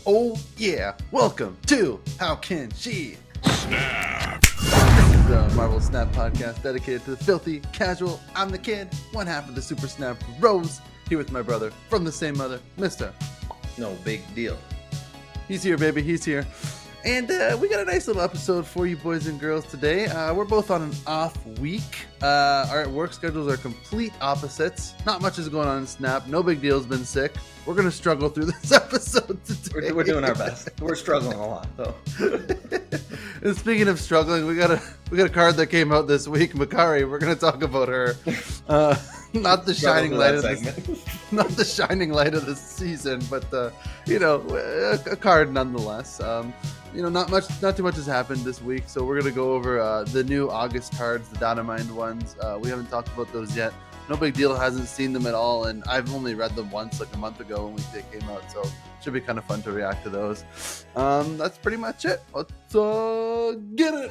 Oh yeah, welcome to How Can She Snap? This is the Marvel Snap podcast dedicated to the filthy casual. I'm the kid, one half of the Super Snap Rose, here with my brother from the same mother, Mister. No big deal. He's here, baby, he's here. And we got a nice little episode for you boys and girls today. We're both on an off week. Our work schedules are complete opposites. Not much is going on in Snap. No big deal's been sick. We're going to struggle through this episode today. We're doing our best. We're struggling a lot, though. And speaking of struggling, we got a card that came out this week, Makkari. We're going to talk about her. Not the shining light of not the shining light of the season, but a card nonetheless. Not too much has happened this week, so we're gonna go over the new August cards, the Dynamite ones. We haven't talked about those yet. No big deal, hasn't seen them at all, and I've only read them once, like a month ago when they came out. So it should be kind of fun to react to those. That's pretty much it. Let's get it.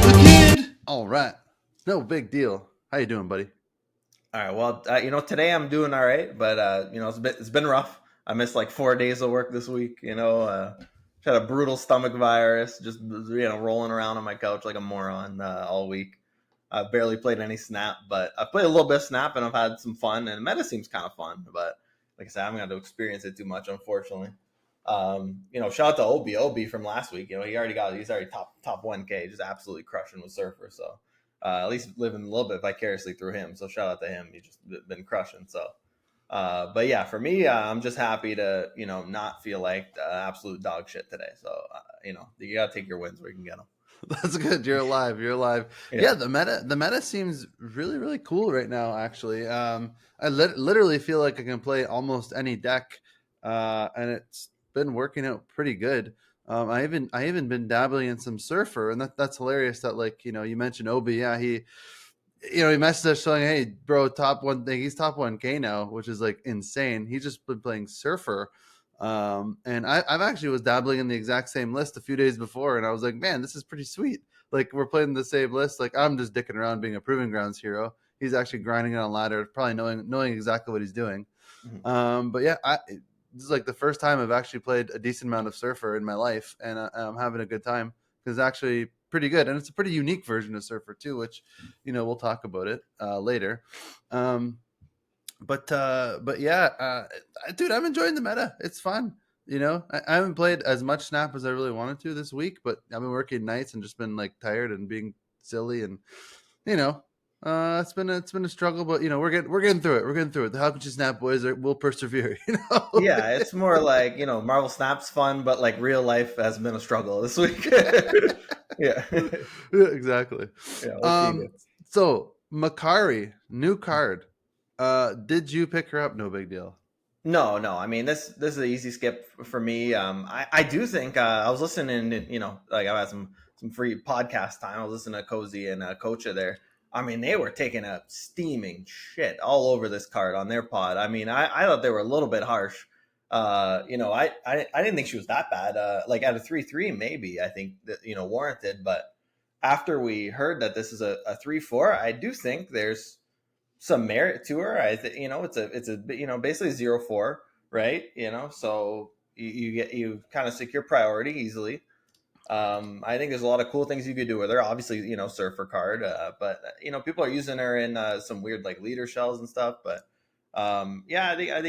The kid. All right. No big deal. How you doing, buddy? All right. Well, today I'm doing all right, but it's been rough. I missed like 4 days of work this week. Had a brutal stomach virus, just rolling around on my couch like a moron all week. I barely played any Snap, but I played a little bit of Snap and I've had some fun. And Meta seems kind of fun, but like I said, I haven't got to experience it too much, unfortunately. Shout out to Obi from last week. He's already top 1K, just absolutely crushing with Surfer. So at least living a little bit vicariously through him. So shout out to him. He's just been crushing. So. But yeah, for me, I'm just happy to, not feel like absolute dog shit today. So, you got to take your wins where you can get them. That's good. You're alive. Yeah, the meta seems really, really cool right now, actually. I literally feel like I can play almost any deck, and it's been working out pretty good. I even been dabbling in some Surfer, and that's hilarious that, you mentioned Obi. Yeah, he messaged us saying, "Hey, bro, top one thing. He's top 1K now, which is like insane. He's just been playing Surfer, and I've actually was dabbling in the exact same list a few days before, and I was like, man, this is pretty sweet. Like we're playing the same list. Like I'm just dicking around being a Proving Grounds hero. He's actually grinding it on ladder, probably knowing exactly what he's doing. Mm-hmm. But yeah, this is like the first time I've actually played a decent amount of Surfer in my life, and I'm having a good time because it's actually pretty good, and it's a pretty unique version of Surfer too, which we'll talk about it later. But yeah, dude, I'm enjoying the meta. It's fun. I haven't played as much Snap as I really wanted to this week, but I've been working nights and just been like tired and being silly, and it's been a struggle, but we're getting through it. We're getting through it. The How Can You Snap boys will persevere. Yeah, it's more like Marvel Snap's fun, but like real life has been a struggle this week. Yeah, exactly. Yeah, so Makkari, new card. Did you pick her up? No big deal. No. I mean, this is an easy skip for me. I do think I was listening. I had some free podcast time. I was listening to Cozy and Kocha there. I mean, they were taking a steaming shit all over this card on their pod. I mean, I thought they were a little bit harsh. I didn't think she was that bad. Like at a 3-3, maybe I think that warranted. But after we heard that this is a 3-4, I do think there's some merit to her. I think it's a basically 0-4, right? So you kind of secure priority easily. I think there's a lot of cool things you could do with her. Obviously, Surfer card, but people are using her in some weird like leader shells and stuff. But yeah, I think I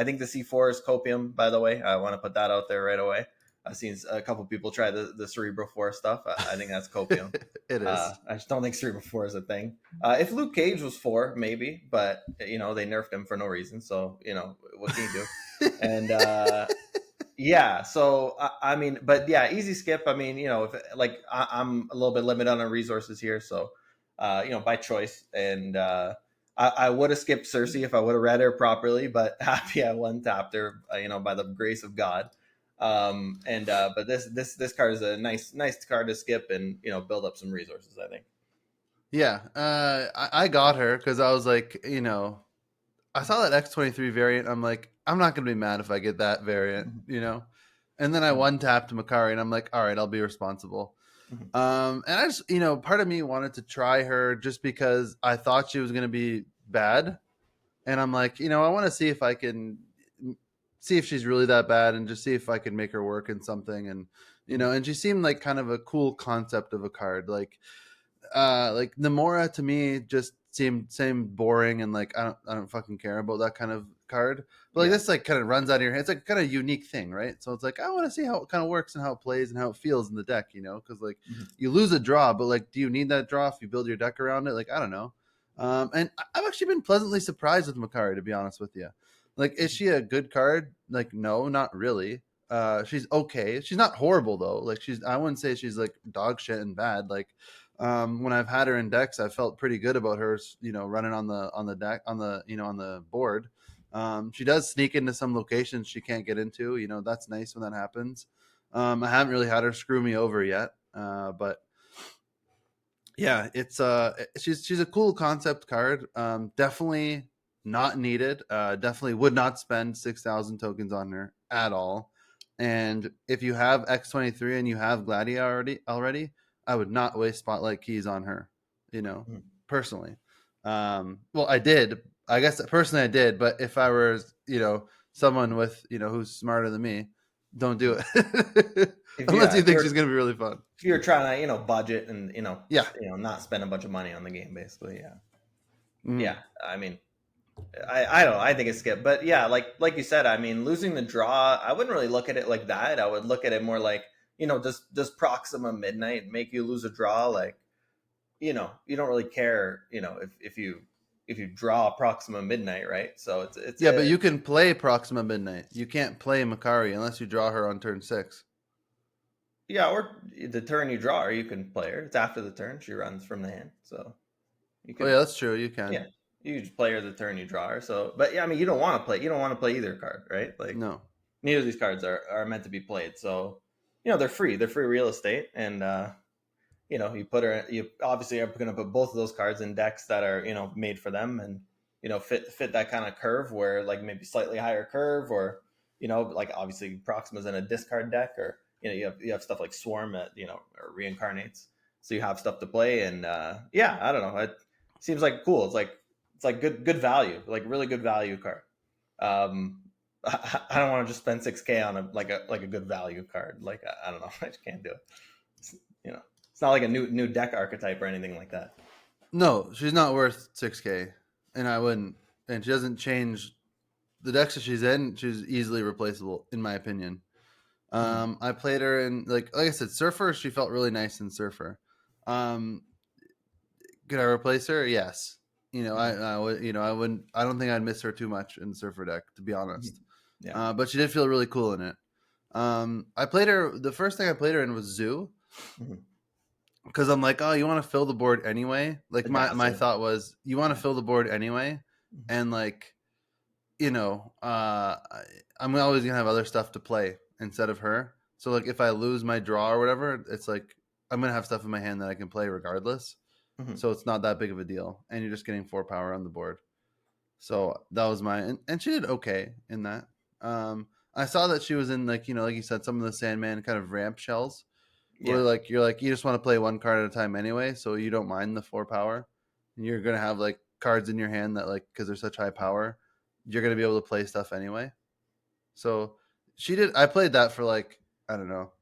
think the C4 is copium. By the way, I want to put that out there right away. I've seen a couple people try the Cerebro 4 stuff. I think that's copium. It is. I just don't think Cerebro 4 is a thing. If Luke Cage was 4, maybe, but they nerfed him for no reason. So what can you do? And yeah, so I mean, but yeah, easy skip. I mean, if I'm a little bit limited on our resources here, so by choice. And I would have skipped Cersei if I would have read her properly, but happy I one tapped her, by the grace of God. But this card is a nice card to skip and build up some resources, I think. Yeah, I got her because I was like, I saw that X23 variant. I'm like, I'm not gonna be mad if I get that variant, And then I one tapped Makkari, and I'm like, all right, I'll be responsible. And I just, part of me wanted to try her just because I thought she was gonna be bad, and I'm like, I want to see if I can see if she's really that bad, and just see if I can make her work in something. And and she seemed like kind of a cool concept of a card. Like Namora to me just seemed boring, and like I don't fucking care about that kind of card. But like Yeah. this like kind of runs out of your hand. It's like kind of unique thing, right? So it's like I want to see how it kind of works and how it plays and how it feels in the deck, because like Mhm. you lose a draw, but like do you need that draw if you build your deck around it? Like I don't know. And I've actually been pleasantly surprised with Makkari, to be honest with you. Like, is she a good card? Like, no, not really. She's okay. She's not horrible though. Like I wouldn't say she's like dog shit and bad. Like when I've had her in decks, I felt pretty good about her, running on the deck on the board. She does sneak into some locations she can't get into. That's nice when that happens. I haven't really had her screw me over yet, but yeah, it's she's a cool concept card. Definitely not needed. Definitely would not spend 6,000 tokens on her at all. And if you have X23 and you have Gladia already, I would not waste spotlight keys on her. Mhm. Personally. Well, I did. I guess personally I did, but if I were someone with who's smarter than me, don't do it If you unless yeah, you think she's gonna be really fun. if you're trying to budget and Yeah. not spend a bunch of money on the game, basically. Yeah. Mm. Yeah. I mean, I don't know. I think it's skip, but yeah, like you said, I mean, losing the draw, I wouldn't really look at it like that. I would look at it more like, does Proxima Midnight make you lose a draw? Like, you don't really care, if you draw Proxima Midnight, right? So it's Yeah, but a you can play Proxima Midnight. You can't play Makkari unless you draw her on turn 6. yeah, or the turn you draw her, you can play her. It's after the turn she runs from the hand, so you Oh could yeah, that's true. You can. yeah, you just play her the turn you draw her. So, but yeah, I mean, you don't want to play either card, right? Like No. neither of these cards are meant to be played. So, they're free real estate, and you obviously are going to put both of those cards in decks that are made for them, and fit that kind of curve where like maybe slightly higher curve, or like obviously Proxima's in a discard deck, or you have stuff like Swarm that or reincarnates, so you have stuff to play. And yeah, I don't know, it seems like cool. It's like good value, like really good value card. um I don't want to just spend 6K on a good value card. Like I don't know, I just can't do it. You know, it's not like a new deck archetype or anything like that. No, she's not worth 6K, and I wouldn't. And she doesn't change the decks that she's in. She's easily replaceable, in my opinion. Mhm. I played her in like I said, Surfer. She felt really nice in Surfer. Um, could I replace her? Yes. Mhm. I would. I wouldn't. I don't think I'd miss her too much in Surfer deck, to be Mhm. honest. Yeah. But she did feel really cool in it. I played her. The first thing I played her in was Zoo, Mhm. because I'm like, oh, you want to fill the board anyway. Like The my Dazzle. thought was, you want to Yeah. fill the board anyway, Mhm. and like I'm always gonna have other stuff to play instead of her. So like if I lose my draw or whatever, it's like I'm gonna have stuff in my hand that I can play regardless. Mhm. So it's not that big of a deal, and you're just getting 4 power on the board. So that was and she did okay in that. I saw that she was in like you said, some of the Sandman kind of ramp shells where Yeah. like you're like you just want to play one card at a time anyway, so you don't mind the 4 power. And you're gonna have like cards in your hand that like because they're such high power, you're gonna be able to play stuff anyway. So she did. I played that for like I don't know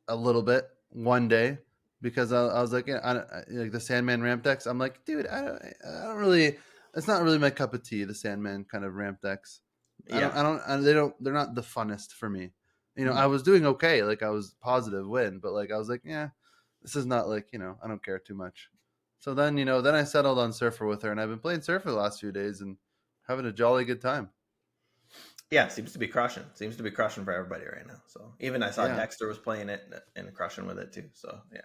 a little bit one day because I was like, yeah, like the Sandman ramp decks. I'm like, dude, I don't really. It's not really my cup of tea. The Sandman kind of ramp decks. Yeah. They don't. They're not the funnest for me. I Mhm. was doing okay. Like I was positive win, but like I was like, yeah, this is not like I don't care too much. So then then I settled on Surfer with her, and I've been playing Surfer the last few days and having a jolly good time. Yeah. Seems to be crushing. Seems to be crushing for everybody right now. So even I saw Yeah, Dexter was playing it and crushing with it too. So yeah.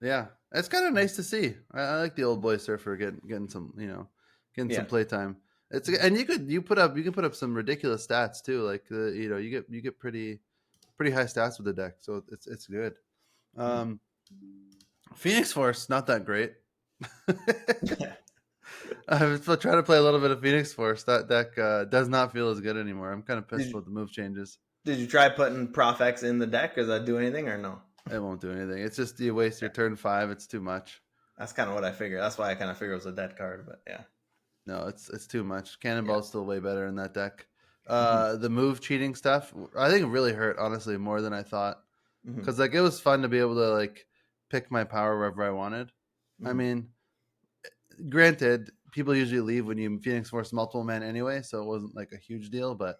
yeah, it's kind of nice to see. I like the old boy Surfer getting some getting some Yeah. playtime. It's and you can put up some ridiculous stats too. Like you get pretty high stats with the deck, so it's good. Mhm. Um, Phoenix Force not that great. I'm still trying to play a little bit of Phoenix Force. That deck does not feel as good anymore. I'm kind of Did pissed you, about the move changes. did you try putting Prof X in the deck? Does that do anything or no? It won't do anything. It's just you waste Yeah. your turn 5. It's too much. That's kind of what I figured. That's why I kind of figured it was a dead card. But yeah. No, it's too much. Yeah. Cannonball's still way better in that deck. Hmm. The move cheating stuff, I think it really hurt, honestly, more than I thought. Hmm. Because like it was fun to be able to like pick my power wherever I wanted. I Hmm. mean, granted, people usually leave when you Phoenix Force multiple man anyway, so it wasn't like a huge deal. But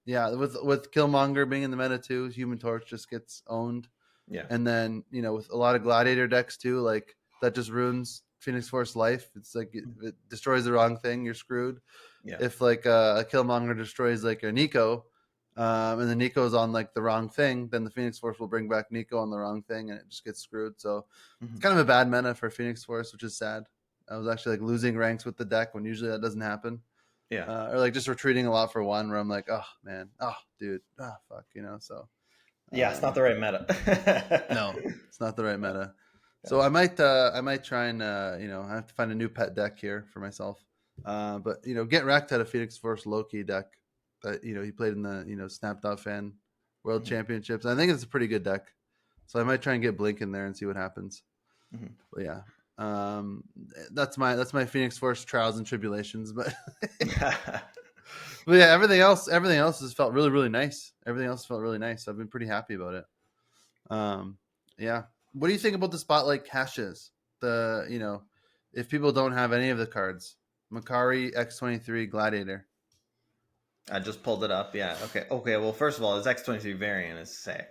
yeah, with Killmonger being in the meta too, Human Torch just gets owned. Yeah. And then with a lot of Gladiator decks too, like that just ruins Phoenix Force life. It's like it destroys the wrong thing, you're screwed. Yeah. If like a Killmonger destroys like a Nico, and the Nico's on like the wrong thing, then the Phoenix Force will bring back Nico on the wrong thing, and it just gets screwed. So it's Hmm. kind of a bad meta for Phoenix Force, which is sad. I was actually like losing ranks with the deck when usually that doesn't happen, Yeah. or like just retreating a lot for one, where I'm like, oh man, oh dude, fuck, So Yeah. It's not the right meta. no, it's not the right Yeah. meta. Yeah. So I might try and I have to find a new pet deck here for myself. But Get Wrecked had a Phoenix Force Loki deck that he played in the Snap.fan World Hmm. Championships. I think it's a pretty good deck. So I might try and get Blink in there and see what happens. Hmm. But yeah. That's my Phoenix Force trials and tribulations. But but yeah, everything else has felt really, really nice. Everything else felt really nice. I've been pretty happy about it. Um, yeah. What do you think about the spotlight caches? If people don't have any of the cards, Makkari X-23 Gladiator. I just pulled it up. Yeah. Okay. Okay. Well, first of all, this X-23 variant is sick.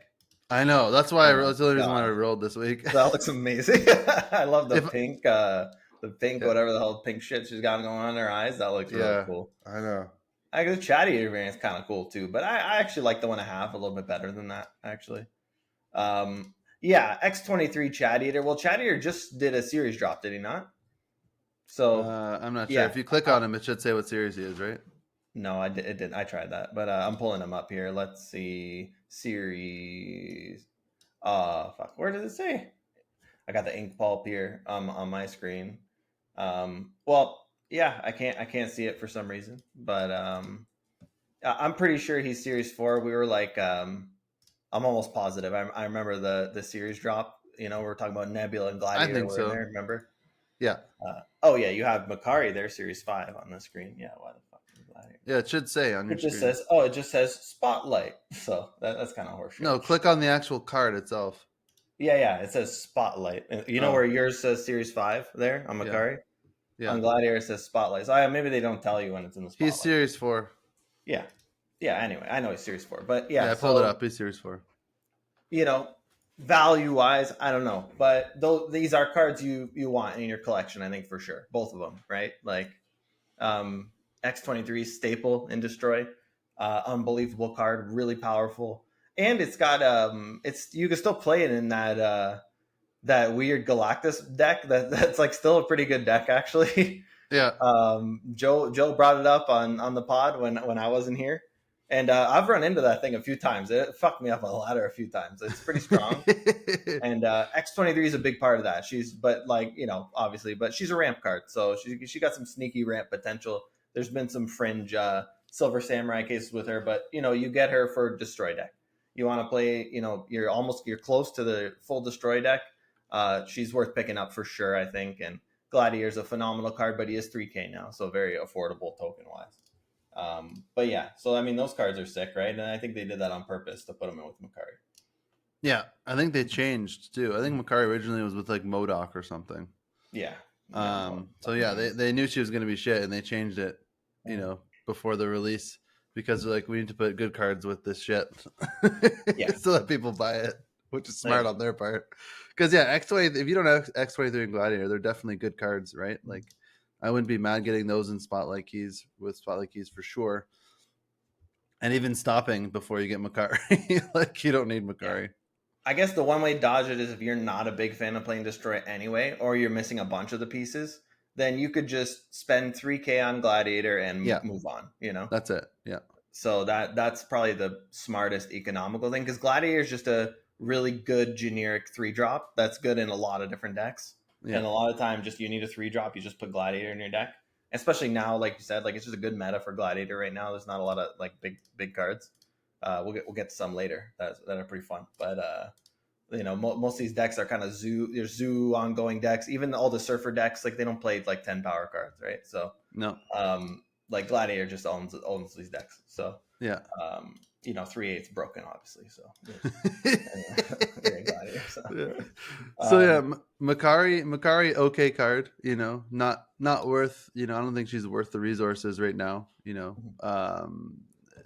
I know. That's why Oh my that's the only reason why I god, rolled this week. that looks amazing. I love if the pink, yeah, whatever the hell pink shit she's got going on in her eyes. That looks really yeah, cool. I know. I guess Chatty variant is kind of cool too, but I actually like the one I have a little bit better than that actually. Yeah, X-23 Chat Eater. Well, Chat Eater just did a series drop, did he not? So I'm not sure. yeah, If you click on him, it should say what series he is, right? no, it did. I tried that, but I'm pulling him up here. Let's see series. Fuck, where did it say? I got the ink pulp here on my screen. Well, yeah, I can't see it for some reason, but I'm pretty sure he's series 4. We were like I'm almost positive. I remember the series drop. We were talking about Nebula and I Gladiator think were in so. there. Remember? Yeah, Oh yeah, you have Makkari there, series 5 on the screen. Yeah, why the fuck is Gladiator? yeah. It should say on your It just screen. says it just says Spotlight. So that's kind of horseshit. No, click on the actual card itself. Yeah, it says Spotlight. You know Oh, where yours says series 5 there on yeah, Makkari? yeah. On Gladiator it says Spotlight. So maybe they don't tell you when it's in the He's spotlight. series 4. Yeah. Yeah, anyway, I know it's series 4, but yeah, Yeah, I pulled it so up. He's series 4. you know, value wise, I don't know, but these are cards you want in your collection, I think for sure, both of them, right? Like um, X-23 staple in Destroy, unbelievable card, really powerful, and it's got it's you can still play it in that weird Galactus deck that's like still a pretty good deck actually. Yeah. Joe brought it up on the pod when I wasn't here, and I've run into that thing a few times. It fucked me up on the ladder a few times. It's pretty strong, and X-23 is a big part of that. But like obviously, but she's a ramp card, so she got some sneaky ramp potential. There's been some fringe Silver Samurai cases with her, but you get her for destroy deck. You want to play, you're close to the full destroy deck. She's worth picking up for sure, I think, and Gladiator's a phenomenal card, but he is 3K now, so very affordable token wise. But yeah, so I mean, those cards are sick, right? And I think they did that on purpose to put them in with Makkari. Yeah, I think they changed too. I think Makkari originally was with like Modoc or something. Yeah, yeah, So yeah, they knew she was going to be shit, and they changed it, before the release because they're like, we need to put good cards with this shit, yeah, so that people buy it, which is smart like, on their part. Because yeah, X-20, if you don't have X-23 and Gladiator, they're definitely good cards, right? Like, I wouldn't be mad getting those in Spotlight Keys with Spotlight Keys for sure, and even stopping before you get Makkari. Like, you don't need yeah. Makkari. I guess the one way to dodge it is if you're not a big fan of playing Destroy anyway, or you're missing a bunch of the pieces, then you could just spend 3K on Gladiator and Yeah, move on. that's it. Yeah, So that's probably the smartest economical thing because Gladiator is just a really good generic 3-drop that's good in a lot of different decks. yeah, And a lot of time, just you need a 3-drop, you just put Gladiator in your deck. Especially now, like you said, like it's just a good meta for Gladiator right now. There's not a lot of like big cards. We'll get to some later that are pretty fun. But most of these decks are kind of zoo ongoing decks. Even all the surfer decks, like they don't play like 10 power cards, right? So No. like Gladiator just owns these decks. So Yeah. 3/8 broken, obviously. So anyway, Gladiator. So, Yeah. So yeah, um, Makkari, okay card. Not worth. I don't think she's worth the resources right now.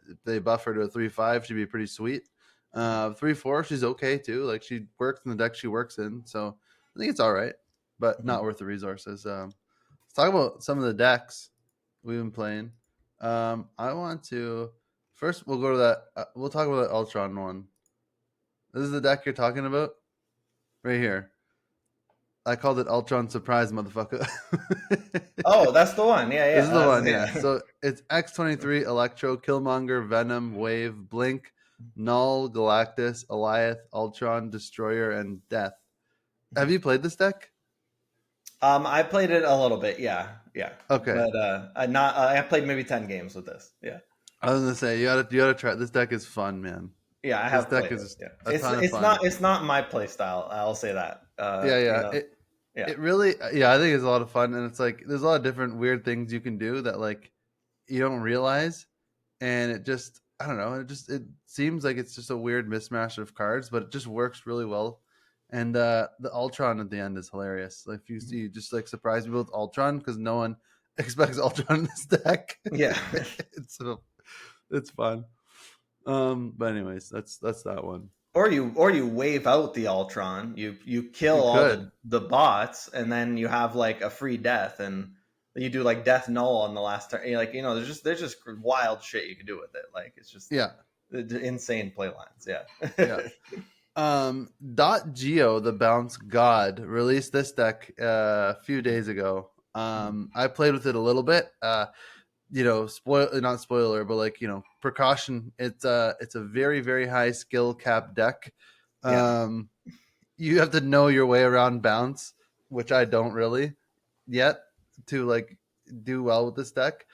If they buff her to a 3/5, she'd be pretty sweet. 3/4, she's okay too. Like she works in the deck she works in, so I think it's all right, but not worth the resources. Let's talk about some of the decks we've been playing. I want to first. We'll go to that. We'll talk about the Ultron one. This is the deck you're talking about right here. I called it Ultron Surprise, motherfucker. oh, that's the one. Yeah, This yeah, is the one, yeah. yeah. So it's X-23, Electro, Killmonger, Venom, Wave, Blink, Null, Galactus, Eliath, Ultron, Destroyer, and Death. Have you played this deck? I played it a little bit. Yeah, Okay. but I played maybe 10 games with this. Yeah. I was gonna say you gotta try. This deck is fun, man. Yeah, I This have deck played is it. just Yeah, a ton of fun. it's not my play style. I'll say that. Yeah, yeah. Yeah, It really, yeah. I think it's a lot of fun, and it's like there's a lot of different weird things you can do that like you don't realize, and it just I don't know. It seems like it's just a weird mismatch of cards, but it just works really well. And the Ultron at the end is hilarious. Like if you see, just like surprise people with Ultron because no one expects Ultron in this deck. yeah. it's it's fun. But anyways, that's that one. Or you wave out the Ultron. You kill You all could, the bots, and then you have like a free death, and you do like death null on the last turn. There's just wild shit you can do with it. Like it's just yeah, the insane play lines. Yeah. yeah. Geo, the bounce god, released this deck a few days ago. I played with it a little bit. Not spoiler, but like precaution. It's a very very high skill cap deck. Yeah. Um, you have to know your way around bounce, which I don't really yet to like do well with this deck.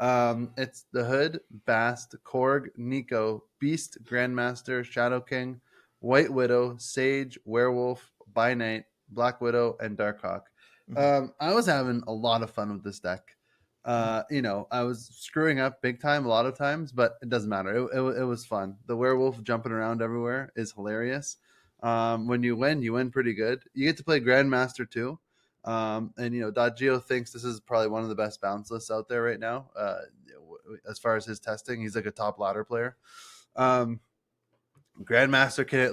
It's the Hood, Bast, Korg, Nico, Beast, Grandmaster, Shadow King, White Widow, Sage, Werewolf, By Night, Black Widow, and Darkhawk. I was having a lot of fun with this deck. I was screwing up big time a lot of times, but it doesn't matter. It was fun. The werewolf jumping around everywhere is hilarious. When you win pretty good. You get to play Grandmaster too. And Geo thinks this is probably one of the best bounce lists out there right now. As far as his testing, he's like a top ladder player. Um, Grandmaster can hit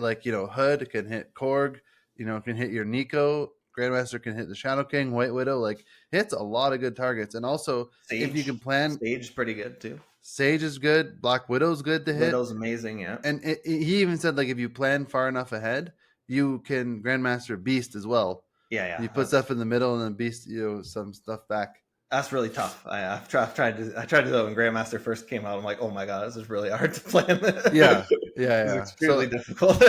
Hood, can hit Korg, can hit your Nico. Grandmaster can hit the Shadow King, White Widow, like hits a lot of good targets. And also, if you can plan, Sage pretty good too. Sage is good, Black Widow's good to hit, Widow's amazing. Yeah. and he even said like if you plan far enough ahead, you can Grandmaster Beast as well. Yeah, You yeah. put stuff in the middle and then Beast some stuff back. That's really tough. I've tried to do that when Grandmaster first came out. I'm like, oh my god, this is really hard to plan. Yeah, yeah, It's yeah. extremely So difficult.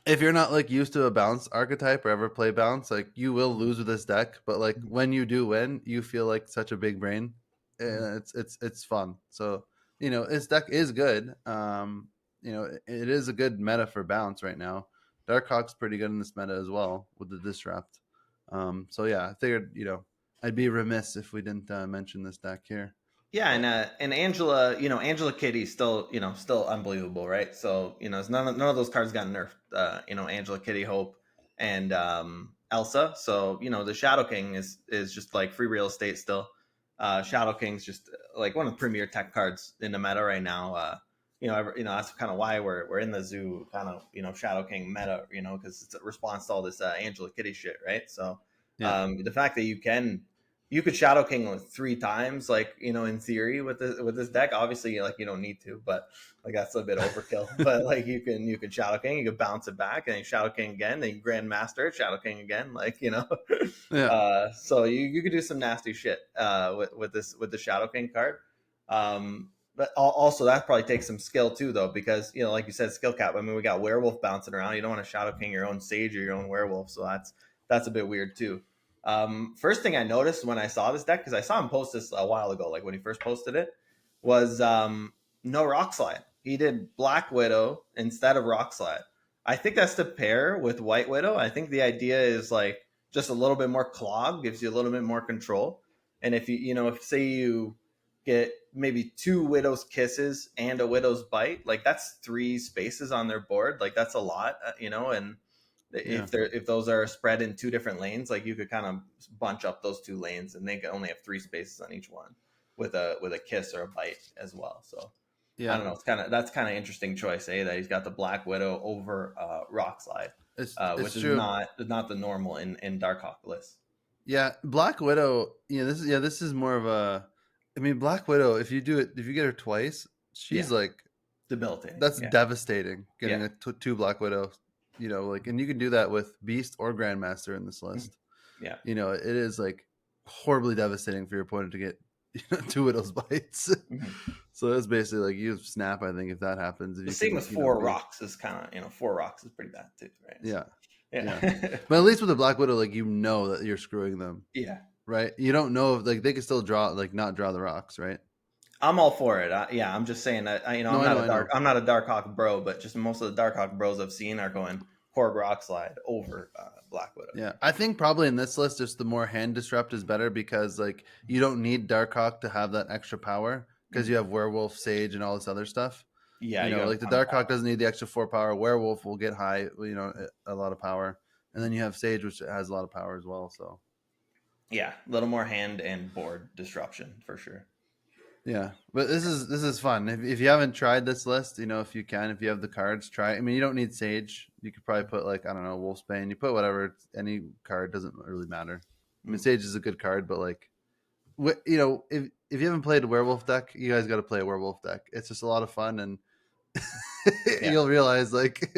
if you're not like used to a bounce archetype or ever play bounce, like you will lose with this deck. But like when you do win, you feel like such a big brain. And it's fun. So this deck is good. It is a good meta for bounce right now. Darkhawk's pretty good in this meta as well with the disrupt. So yeah, I figured I'd be remiss if we didn't mention this deck here. Yeah, and Angela, Angela Kitty's still unbelievable, right? So none of those cards got nerfed. Angela Kitty, Hope, and Elsa. So the Shadow King is just like free real estate still. Shadow King's just like one of the premier tech cards in the meta right now. That's kind of why we're in the zoo kind of Shadow King meta, because it's a response to all this Angela Kitty shit, right? So Yeah. the fact that you could Shadow King like 3 times, like in theory with this deck. Obviously, like you don't need to, but like that's a bit overkill. But like you can Shadow King, you could bounce it back, and then Shadow King again, then you Grandmaster it, Shadow King again, like Yeah. So you could do some nasty shit with the Shadow King card. But also that probably takes some skill too, though, because like you said, skill cap. I mean, we got Werewolf bouncing around. You don't want to Shadow King your own Sage or your own Werewolf, so that's a bit weird too. First thing I noticed when I saw this deck, because I saw him post this a while ago, like when he first posted it, was no Rock Slide. He did Black Widow instead of Rock Slide. I think that's to pair with White Widow. I think the idea is like just a little bit more clog, gives you a little bit more control. And if if say you get maybe two Widow's Kisses and a Widow's Bite, like that's three spaces on their board. Like that's a lot, and Yeah, if those are spread in two different lanes, like you could kind of bunch up those two lanes and they can only have three spaces on each one with a kiss or a bite as well. So I yeah. don't know. That's kind of interesting choice, That he's got the Black Widow over Rock Slide, It's which is true. not the normal in Darkhawk list. Yeah, Black Widow. This is more of a. I mean, Black Widow. If you get her twice, she's Yeah, like debilitating. that's Yeah, devastating. Getting yeah, two Black Widow, and you can do that with Beast or Grandmaster in this mhm, list. yeah. It is like horribly devastating for your opponent to get two of those bites. Mhm. So it's basically like you snap. I think if that happens, if The you same can, with four beat. rocks is kind of four rocks is pretty bad too, right? So Yeah, yeah. yeah, But at least with the Black Widow, like that you're screwing them, yeah. right? You don't know if like they can still draw, like not draw the rocks, right? I'm all for it. Yeah, I'm just saying that No, I know, I know. I'm not a Darkhawk bro, but just most of the Darkhawk bros I've seen are going Korg Rock Slide over Black Widow. Yeah, I think probably in this list, just the more hand disrupt is better because like you don't need Darkhawk to have that extra power because you Mhm. have Werewolf, Sage, and all this other stuff. Yeah, you got a Like the ton of Darkhawk power. doesn't need the extra 4 power. Werewolf will get high, a lot of power, and then you have Sage, which has a lot of power as well. So Yeah, a little more hand and board disruption for sure. yeah, but this is fun. If you haven't tried this list, if you have the cards, try it. I mean, you don't need Sage. You could probably put like I don't know Wolfsbane. You put whatever any card doesn't really matter. I mean, Mm. Sage is a good card, but like if you haven't played a werewolf deck, you guys got to play a werewolf deck. It's just a lot of fun, and Yeah, you'll realize like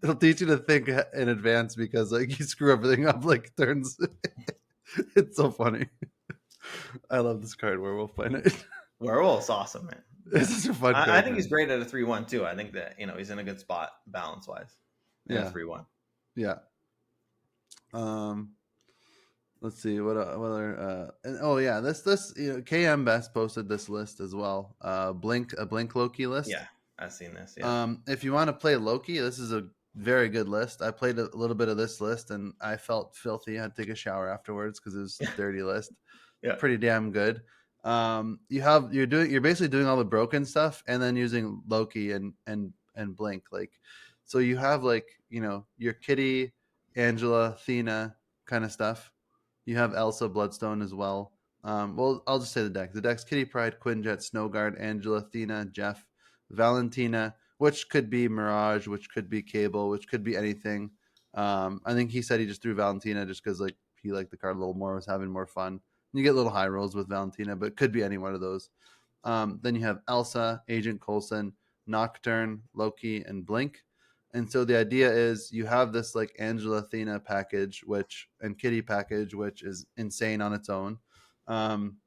it'll teach you to think in advance because like you screw everything up like turns. It's so funny. I love this card, Werewolf by Night. Werewolf's awesome, man. Yeah, It's such a fun I card, think he's man. great at a 3-1 too. I think that he's in a good spot balance wise in a Yeah, 3-1. yeah. Um, let's see what other. And, oh yeah, this KM Best posted this list as well. Blink Loki list. Yeah, I've seen this. Yeah, If you want to play Loki, this is a very good list. I played a little bit of this list and I felt filthy. I had to take a shower afterwards because it was a dirty list. yeah, Pretty damn good. You're basically doing all the broken stuff and then using Loki and Blink. Like, so you have like your Kitty, Angela, Athena kind of stuff. You have Elsa Bloodstone as well. Well, I'll just say the deck. The deck's Kitty Pride, Quinjet, Snowguard, Angela, Athena, Jeff, Valentina, which could be Mirage, which could be Cable, which could be anything. I think he said he just threw Valentina just because like he liked the card a little more, was having more fun. You get little high rolls with Valentina, but it could be any one of those. Then you have Elsa, Agent Coulson, Nocturne, Loki, and Blink. And so the idea is you have this like Angela Athena package, and Kitty package, which is insane on its own. Um,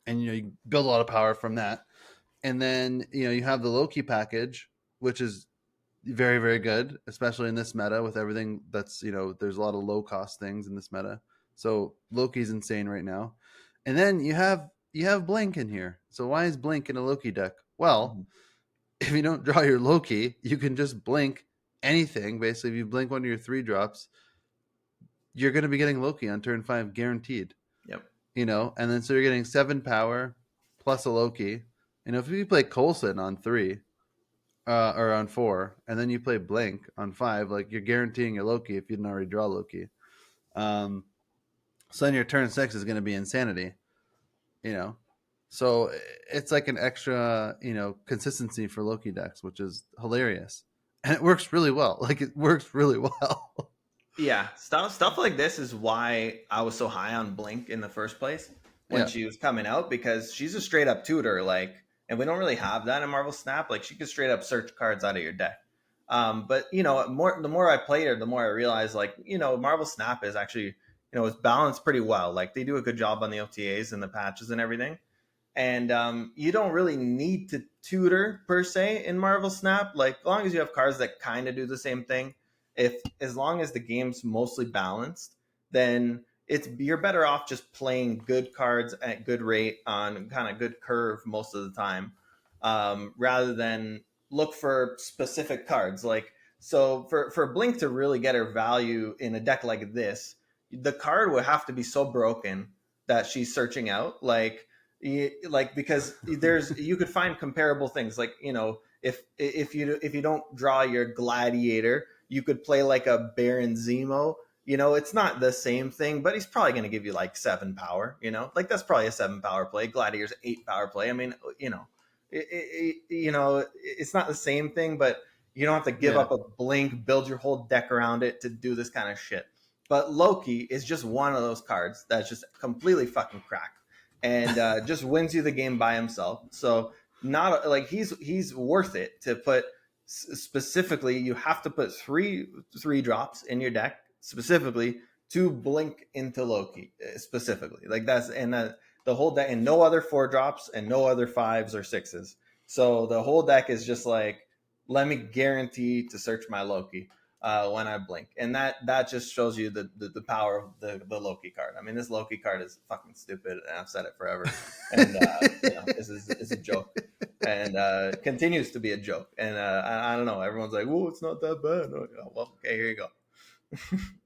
and you build a lot of power from that. And then you have the Loki package, which is very very good, especially in this meta with everything that's there's a lot of low cost things in this meta. So Loki's insane right now. And then you have Blink in here. So why is Blink in a Loki deck? Well, Mhm. if you don't draw your Loki, you can just blink anything. Basically, if you blink one of your 3 drops, you're going to be getting Loki on turn 5 guaranteed. Yep. And then so you're getting 7 power plus a Loki. If you play Coulson on 3, or on 4, and then you play Blink on 5, like you're guaranteeing your Loki if you didn't already draw Loki. So then your turn 6 is going to be insanity. You know, so it's like an extra consistency for Loki decks, which is hilarious, and it works really well. Like it works really well. Yeah, stuff like this is why I was so high on Blink in the first place when Yeah, she was coming out, because she's a straight up tutor, like, and we don't really have that in Marvel Snap. Like, she could straight up search cards out of your deck. But the more I played her, the more I realized, like, Marvel Snap is actually, it's balanced pretty well. Like, they do a good job on the OTAs and the patches and everything. And you don't really need to tutor per se in Marvel Snap. Like, as long as you have cards that kind of do the same thing, if as long as the game's mostly balanced, then you're better off just playing good cards at good rate on kind of good curve most of the time, rather than look for specific cards. Like, So for Blink to really get her value in a deck like this, the card would have to be so broken that she's searching out, like because there's you could find comparable things, like, you know, if you don't draw your Gladiator, you could play like a Baron Zemo. You know, it's not the same thing, but he's probably going to give you like 7 power. You know, like that's probably a 7 power play. Gladiator's 8 power play. I mean, you know, you know, it's not the same thing, but you don't have to give Yeah. up a Blink, build your whole deck around it to do this kind of shit. But Loki is just one of those cards that's just completely fucking cracked and just wins you the game by himself. So not like he's worth it to put. Specifically, you have to put three drops in your deck specifically to Blink into Loki specifically. Like that's and the whole deck, and no other 4 drops and no other 5s or 6s. So the whole deck is just like, let me guarantee to search my Loki when I Blink, and that just shows you the power of the Loki card. I mean, this Loki card is fucking stupid, and I've said it forever. And you know, this is a joke, and continues to be a joke. And I don't know. Everyone's like, "Oh, it's not that bad." Well, okay, here you go.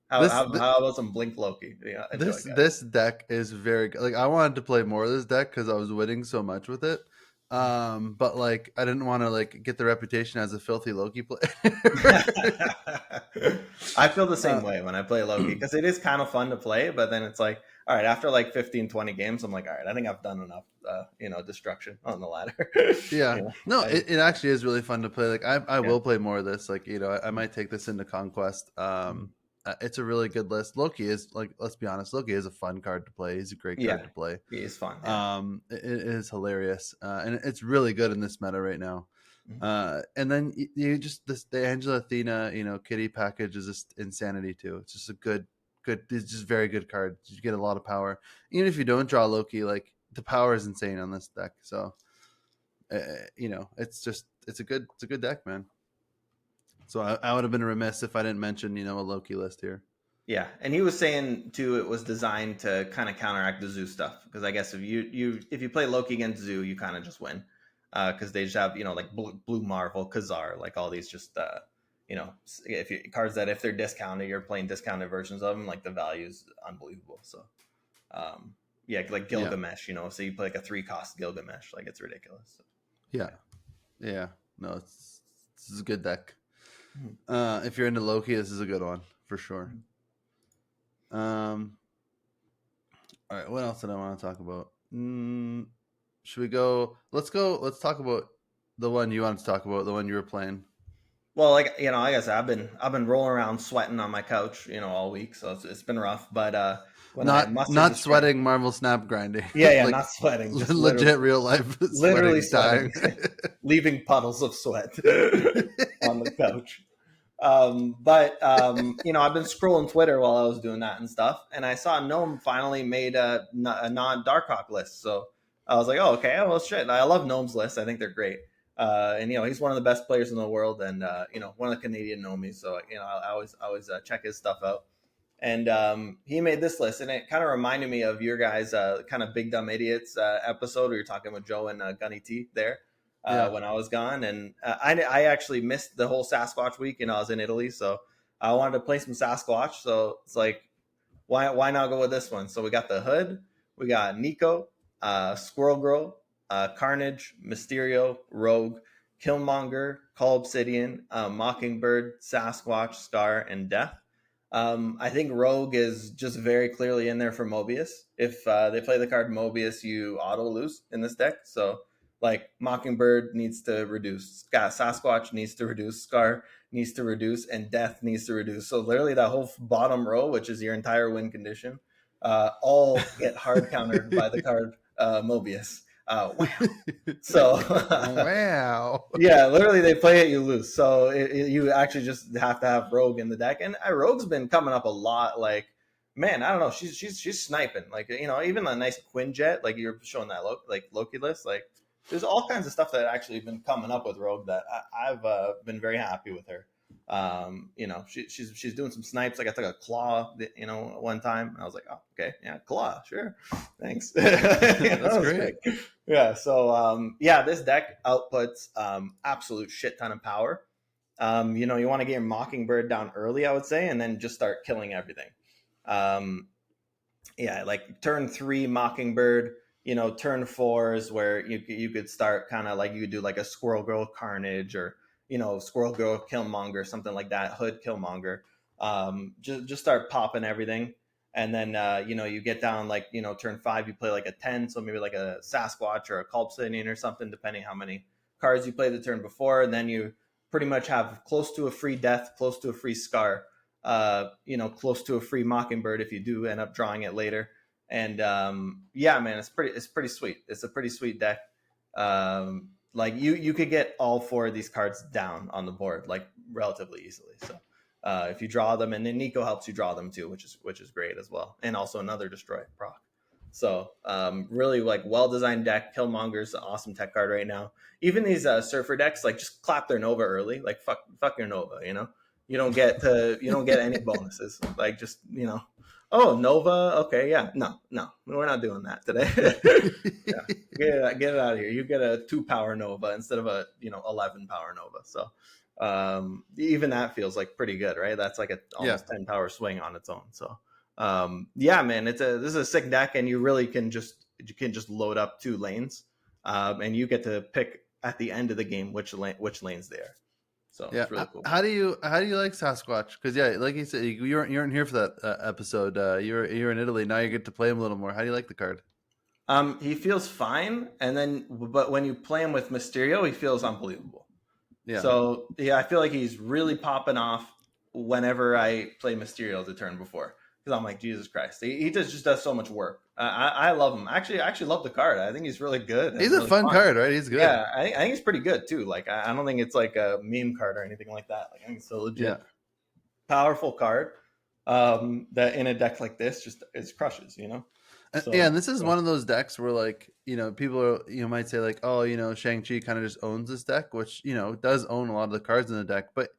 How about some Blink Loki? Yeah, enjoy, This deck is very good. Like I wanted to play more of this deck because I was winning so much with it. But like I didn't want to like get the reputation as a filthy Loki player. I feel the same way when I play Loki, because it is kind of fun to play, but then it's like, all right, after like 15, 20 games, I'm like, all right, I think I've done enough, you know, destruction on the ladder. Yeah. You know, No, it actually is really fun to play. Like I will play more of this. Like, you know, I might take this into Conquest. It's a really good list. Loki is like, let's be honest, Loki is a fun card to play. He's a great card to play. He is fun. Yeah. It is hilarious, and it's really good in this meta right now. And then you just the Angela Athena, you know, kitty package is just insanity too. It's just a good. It's just very good card. You get a lot of power, even if you don't draw Loki. Like the power is insane on this deck. So, you know, it's a good deck, man. So I would have been remiss if I didn't mention, you know, a Loki list here. Yeah, and he was saying too, it was designed to kind of counteract the Zoo stuff, because I guess if you play Loki against Zoo, you kind of just win, because they just have, you know, like Blue Marvel, Khazar, like all these just you know, cards that if they're discounted, you're playing discounted versions of them, like the value's unbelievable. So yeah, like Gilgamesh, you know, so you play like a 3-cost Gilgamesh, like it's ridiculous. So, yeah, no, this is a good deck. If you're into Loki, this is a good one for sure. All right, what else did I want to talk about? Should we go? Let's talk about the one you wanted to talk about, the one you were playing. Well, like, you know, like I said, I've been rolling around sweating on my couch, you know, all week, so it's been rough. But when not sweating, Marvel Snap grinding. Yeah, like, not sweating, just legit real life, literally sweating, leaving puddles of sweat on the couch. But you know, I've been scrolling Twitter while I was doing that and stuff, and I saw Gnome finally made a non-Darkhawk list. So I was like, oh, okay, well, shit. I love Gnome's list. I think they're great. And you know, he's one of the best players in the world, and you know, one of the Canadian Gnomies. So you know, I always check his stuff out. And he made this list, and it kind of reminded me of your guys' kind of Big Dumb Idiots episode where you're talking with Joe and Gunny T there. When I was gone, and I actually missed the whole Sasquatch week, and I was in Italy, so I wanted to play some Sasquatch. So it's like, why not go with this one? So we got the Hood, we got Nico, Squirrel Girl, Carnage, Mysterio, Rogue, Killmonger, Call Obsidian, Mockingbird, Sasquatch, Scar, and Death. I think Rogue is just very clearly in there for Mobius. If they play the card Mobius, you auto lose in this deck. So like Mockingbird needs to reduce, Sasquatch needs to reduce, Scar needs to reduce, and Death needs to reduce. So literally that whole bottom row, which is your entire win condition, all get hard countered by the card Mobius. Wow. So wow. Yeah, literally they play it, you lose. So you actually just have to have Rogue in the deck, and Rogue's been coming up a lot. Like, man, I don't know, she's sniping. Like, you know, even a nice Quinjet, like you're showing that Loki list, like there's all kinds of stuff that actually been coming up with Rogue that I've been very happy with her. You know, she's doing some snipes. Like I took a claw, you know, one time, and I was like, oh, okay, yeah, claw, sure, thanks. That's great. Yeah, so yeah, this deck outputs absolute shit ton of power. You want to get your Mockingbird down early, I would say, and then just start killing everything. Um, yeah, like turn 3 Mockingbird, turn 4s where you could start kind of like you could do like a Squirrel Girl Carnage, or Squirrel Girl Killmonger, something like that, Hood Killmonger. Just start popping everything, and then you get down like turn 5 you play like a 10, so maybe like a Sasquatch or a Culpsinian or something, depending how many cards you play the turn before, and then you pretty much have close to a free death, close to a free scar, close to a free Mockingbird if you do end up drawing it later. And yeah, man, it's pretty sweet. It's a pretty sweet deck. Like you could get all 4 of these cards down on the board like relatively easily. So if you draw them, and then Nico helps you draw them too, which is great as well, and also another destroy proc. So really like well designed deck. Killmonger's an awesome tech card right now. Even these Surfer decks, like just clap their Nova early. Like fuck your Nova, you don't get any bonuses. Like just oh, Nova, okay, yeah, no, we're not doing that today. Yeah, get it out of here. You get a 2-power Nova instead of a 11-power Nova. So even that feels like pretty good, right? That's like a almost 10-power swing on its own. So yeah, man, this is a sick deck, and you really can just load up 2 lanes, and you get to pick at the end of the game which lanes they are. So yeah, it's really cool. How do you like Sasquatch? Because yeah, like you said, you weren't here for that episode. You're in Italy now. You get to play him a little more. How do you like the card? He feels fine, but when you play him with Mysterio, he feels unbelievable. Yeah. So yeah, I feel like he's really popping off whenever I play Mysterio the turn before, because I'm like, Jesus Christ, he just does so much work. I love him. Actually, I actually love the card. I think he's really good. He's really a fun card, right? He's good. Yeah, I think he's pretty good too. Like I don't think it's like a meme card or anything like that. Like I think it's a legit, powerful card. That in a deck like this just it crushes. So, yeah, and this is one of those decks where like people are, might say like, oh, Shang-Chi kind of just owns this deck, which does own a lot of the cards in the deck, but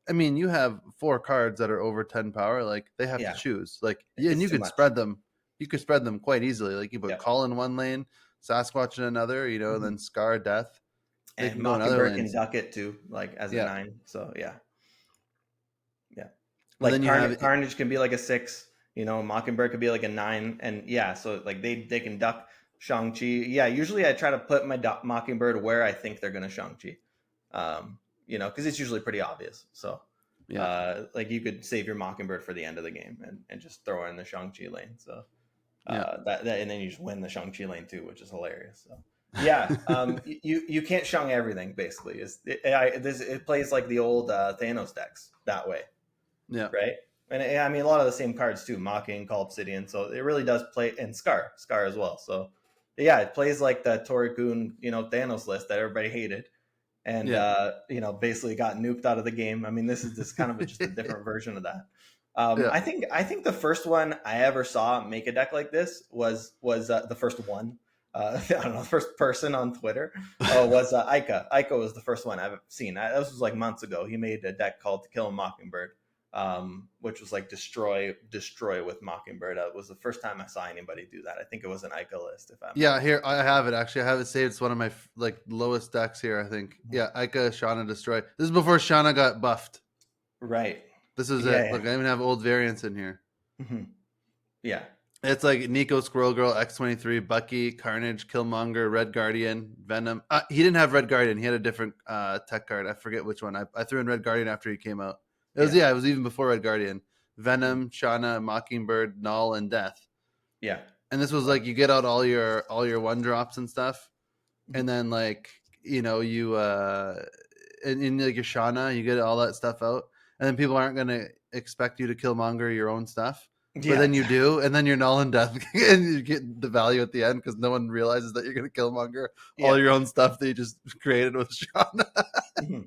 I mean you have 4 cards that are over 10 power, like they have to choose, like and you could spread them. You could spread them quite easily. Like you put Call in one lane, Sasquatch in another, then Scar, Death. They and Mockingbird can duck it too, like as a 9. So yeah. Like Carnage can be like a 6. Mockingbird could be like a 9, and yeah, so like they can duck Shang-Chi. Yeah, usually I try to put my Mockingbird where I think they're gonna Shang-Chi, because it's usually pretty obvious. So like you could save your Mockingbird for the end of the game and just throw it in the Shang-Chi lane. So that and then you just win the Shang-Chi lane too, which is hilarious. So yeah, you can't Shang everything basically. It plays like the old Thanos decks that way. Yeah. Right. And I mean, a lot of the same cards too, Mocking, Call Obsidian. So it really does play, and Scar as well. So yeah, it plays like the Torikun, Thanos list that everybody hated, and basically got nuked out of the game. I mean, this is just kind of just a different version of that. I think the first one I ever saw make a deck like this was the first one. I don't know, the first person on Twitter was Ica. Ica was the first one I've seen. This was like months ago. He made a deck called To Kill a Mockingbird. Which was like destroy with Mockingbird. It was the first time I saw anybody do that. I think it was an Ica list. Here I have it. Actually, I have it saved. It's one of my like lowest decks here, I think. Yeah, Ica, Shauna, destroy. This is before Shauna got buffed. Right. This is it. Look, I even have old variants in here. Mm-hmm. Yeah. It's like Nico, Squirrel Girl, X-23, Bucky, Carnage, Killmonger, Red Guardian, Venom. He didn't have Red Guardian. He had a different tech card. I forget which one. I threw in Red Guardian after he came out. It was it was even before Red Guardian. Venom, Shauna, Mockingbird, Null, and Death. Yeah. And this was like you get out all your 1-drops and stuff, and then like you in like your Shauna, you get all that stuff out, and then people aren't gonna expect you to Killmonger your own stuff. But then you do, and then you're Null and Death, and you get the value at the end because no one realizes that you're going to Killmonger all your own stuff that you just created with Shauna.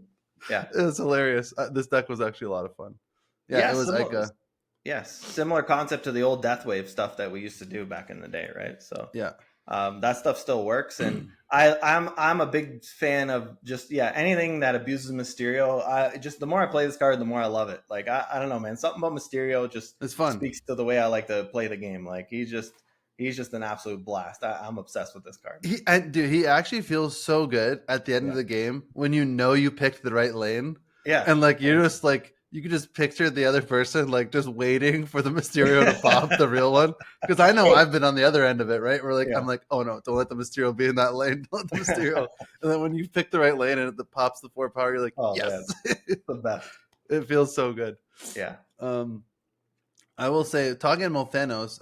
Yeah, it was hilarious. This deck was actually a lot of fun. Yeah, it was Ica. Yes, similar concept to the old Deathwave stuff that we used to do back in the day, right? So yeah, that stuff still works, and I'm a big fan of just anything that abuses Mysterio. Just the more I play this card, the more I love it. Like I don't know, man, something about Mysterio just it's fun. Speaks to the way I like to play the game. Like he's just an absolute blast. I'm obsessed with this card. He actually feels so good at the end of the game when you picked the right lane. Yeah. And like you're just like you could just picture the other person like just waiting for the Mysterio to pop the real one. Because I know I've been on the other end of it, right? Where like I'm Yeah. like, oh no, don't let the Mysterio be in that lane. Don't let the Mysterio. And then when you pick the right lane and it pops the 4 power, you're like, Oh yes. man, the best. It feels so good. Yeah. Um, I will say, talking about Thanos,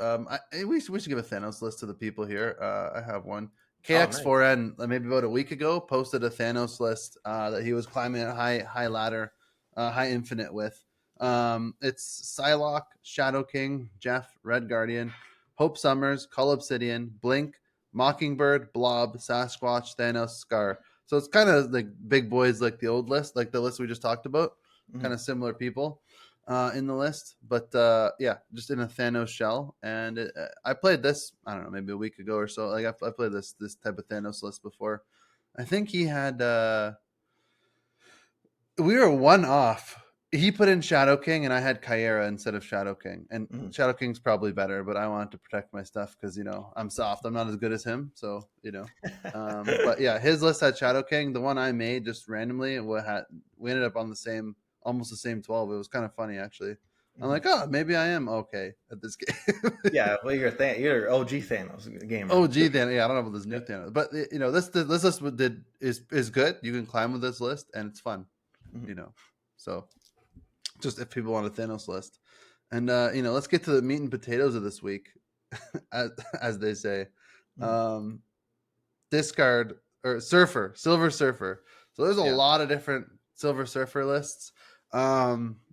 we should give a Thanos list to the people here. I have one. Oh, nice. KX4N, maybe about a week ago, posted a Thanos list that he was climbing a high ladder, high infinite with. It's Psylocke, Shadow King, Jeff, Red Guardian, Hope Summers, Cull Obsidian, Blink, Mockingbird, Blob, Sasquatch, Thanos, Scar. So it's kind of like big boys like the old list, like the list we just talked about, kind Mhm. of similar people in the list. But yeah, just in a Thanos shell. And I played this, I don't know, maybe a week ago or so. Like I played this type of Thanos list before. I think he had. We were one off. He put in Shadow King, and I had Kyera instead of Shadow King. And Mhm. Shadow King's probably better, but I wanted to protect my stuff because I'm soft. I'm not as good as him, so. But yeah, his list had Shadow King. The one I made just randomly, we ended up on almost the same 12. It was kind of funny actually. I'm Mhm. like, oh, maybe I am okay at this game. Yeah, well, you're OG Thanos gamer. Oh, gee, then yeah, I don't know about this new Yep. Thanos, but this list is good. You can climb with this list, and it's fun. Mhm. You know, so just if people want a Thanos list. And let's get to the meat and potatoes of this week, as they say. Mhm. Um, Discard or Surfer, Silver Surfer. So there's a Yeah, lot of different Silver Surfer lists.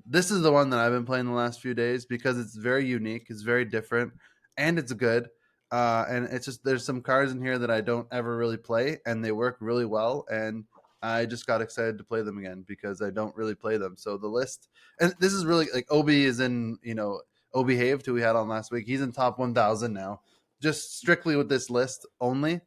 This is the one that I've been playing the last few days because it's very unique, it's very different, and it's good. And it's just there's some cards in here that I don't ever really play, and they work really well. And I just got excited to play them again because I don't really play them. So the list, and this is really like Obi is in, Obi Haved, who we had on last week. He's in top 1,000 now, just strictly with this list only.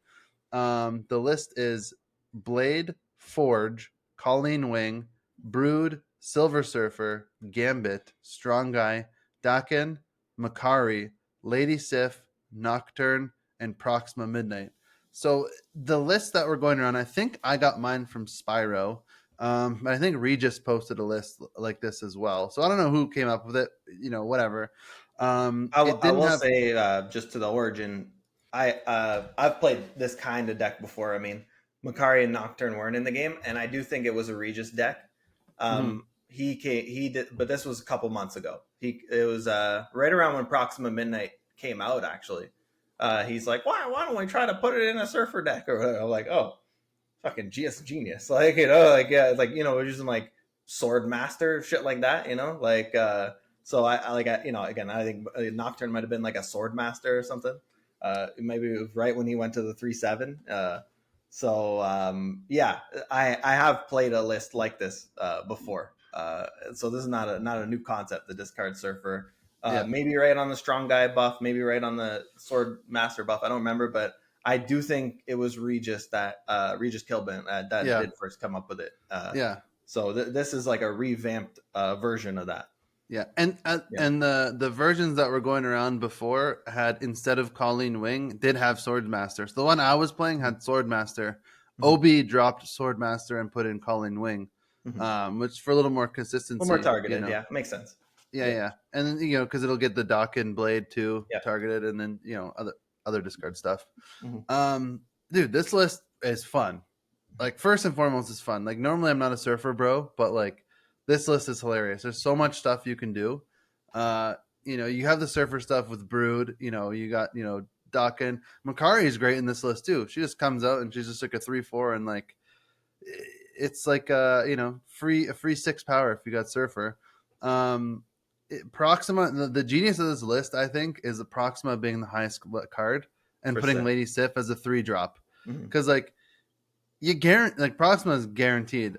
The list is Blade, Forge, Colleen Wing, Brood, Silver Surfer, Gambit, Strong Guy, Dakin, Makkari, Lady Sif, Nocturne, and Proxima Midnight. So the list that we're going around, I think I got mine from Spyro. But I think Regis posted a list like this as well. So I don't know who came up with it. Whatever. It I didn't will have. say just to the origin, I've played this kind of deck before. I mean, Makkari and Nocturne weren't in the game, and I do think it was a Regis deck. Mhm. He did, but this was a couple months ago. It was right around when Proxima Midnight came out. Actually, he's like, why don't we try to put it in a Surfer deck or whatever? I'm like, oh, fucking genius, like like yeah, like we're using like Sword Master shit like that, like so I like again I think Nocturne might have been like a Sword Master or something. Maybe it was right when he went to the 3/7. So yeah, I have played a list like this before. So this is not a new concept. The discard Surfer, Yeah. maybe right on the Strong Guy buff, maybe right on the Sword Master buff. I don't remember, but I do think it was Regis Regis Kilbin that Yeah. did first come up with it. Yeah. So this is like a revamped version of that. Yeah, and Yeah. and the versions that were going around before had, instead of Colleen Wing, did have Swordmaster. So the one I was playing Mhm. had Swordmaster. Mhm. Obi dropped Swordmaster and put in Colleen Wing, Mhm. which for a little more A little more consistency, targeted. Yeah, makes sense. Yeah, Yeah. yeah, and then because it'll get the Dock and Blade too Yeah. targeted, and then other discard stuff. Mhm. Um, Dude, this list is fun. Like first and foremost, it's fun. Like normally I'm not a surfer bro, but like this list is hilarious. There's so much stuff you can do. Uh, you have the surfer stuff with Brood. You got Dawkin. Makkari is great in this list too. She just comes out and she's just like a 3/4, and like it's like a free 6 power if you got surfer. Proxima, the genius of this list, I think, is the Proxima being the highest card and For putting Sif. Lady Sif as a 3 drop, Mhm. because like you guarantee, like Proxima is guaranteed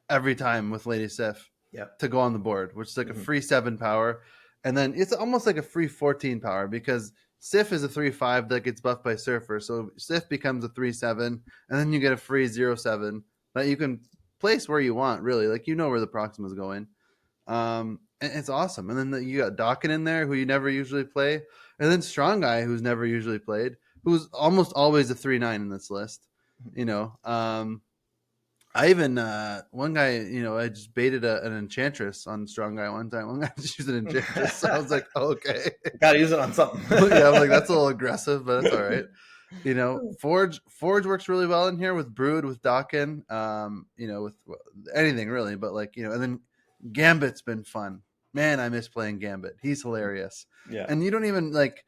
every time with Lady Sif Yeah. to go on the board, which is like a Mhm. free 7 power, and then it's almost like a free 14 power because Sif is a 3/5 that gets buffed by Surfer, so Sif becomes a 3/7, and then you get a free 0/7 that you can place where you want. Really, like where the Proxima is going. And it's awesome. And then you got Dawkin in there, who you never usually play, and then Strong Guy, who's never usually played, who's almost always a 3/9 in this list. You know, um, I even one guy, I just baited an enchantress on strong guy one time. One guy just used an enchantress, so I was like, oh, okay, Got to use it on something. yeah. I'm like, that's a little aggressive, but that's all right. Forge works really well in here with Brood, with Dawkin, with anything really, but like and then Gambit's been fun. Man, I miss playing Gambit. He's hilarious, Yeah. and you don't even like,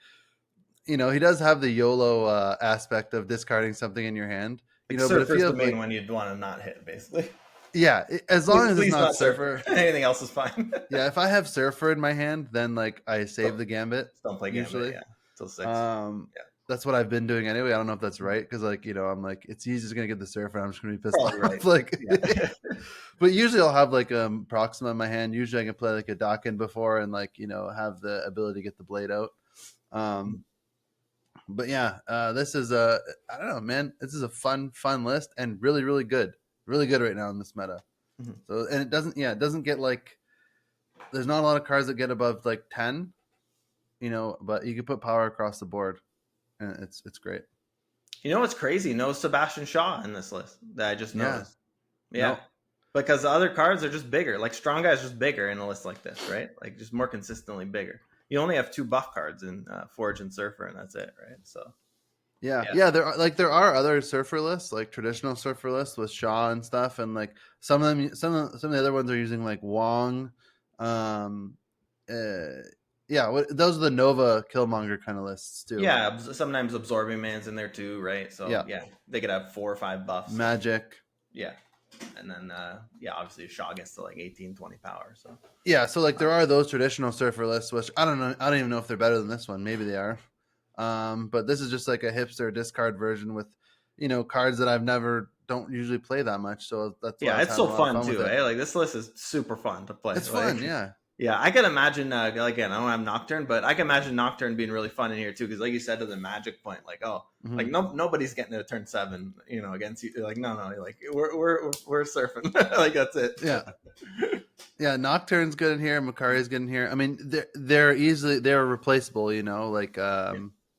he does have the YOLO aspect of discarding something in your hand, Like but if Surfer's you the have main like, one you'd want to not hit, basically. yeah, as long Please, as it's please not not Surfer. Surfer. Anything else is fine. Yeah, if I have Surfer in my hand, then like I save don't, the Gambit don't play Gambit, usually. yeah. Till 6. Um, Yeah. that's what I've been doing anyway. I don't know if that's right because like I'm like it's easy just gonna get the Surfer. And I'm just gonna be pissed Probably off. right. Like, Yeah. but usually I'll have like Proxima in my hand. Usually I can play like a Dawkin before and like have the ability to get the blade out. Um, but yeah, this is a I don't know, man. This is a fun list and really good right now in this meta. Mhm. So and it doesn't get like there's not a lot of cards that get above like 10, but you can put power across the board, and it's great. You know what's crazy? No Sebastian Shaw in this list that I just Yeah, noticed. Yeah. no, Because the other cards are just bigger. Like Strong Guy is just bigger in a list like this, right? Like just more consistently bigger. You only have 2 buff cards in Forge and Surfer, and that's it, right? So yeah. yeah. There are other surfer lists, like traditional surfer lists with Shaw and stuff, and like some of the other ones are using like Wong. Um, yeah, those are the Nova Killmonger kind of lists too. Yeah, sometimes Absorbing Man's in there too, right? So Yeah, yeah, they could have 4 or 5 buffs. Magic. Yeah. And then obviously Shaw gets to like 18, 20 power. So Yeah, so like there are those traditional surfer lists, which I don't know. I don't even know if they're better than this one. Maybe they are. But this is just like a hipster discard version with, cards that I've never don't usually play that much. So that's why I yeah, was it's having so a lot of fun fun with too, it. eh? Like this list is super fun to play. It's Like fun, yeah. yeah, I can imagine again, I don't have Nocturne, but I can imagine Nocturne being really fun in here too, because like you said to the magic point, like like nobody's getting to turn 7, against you. Like no, like we're surfing. Like that's it. Yeah. Yeah, Nocturne's good in here, Makkari's good in here. I mean, they're replaceable, like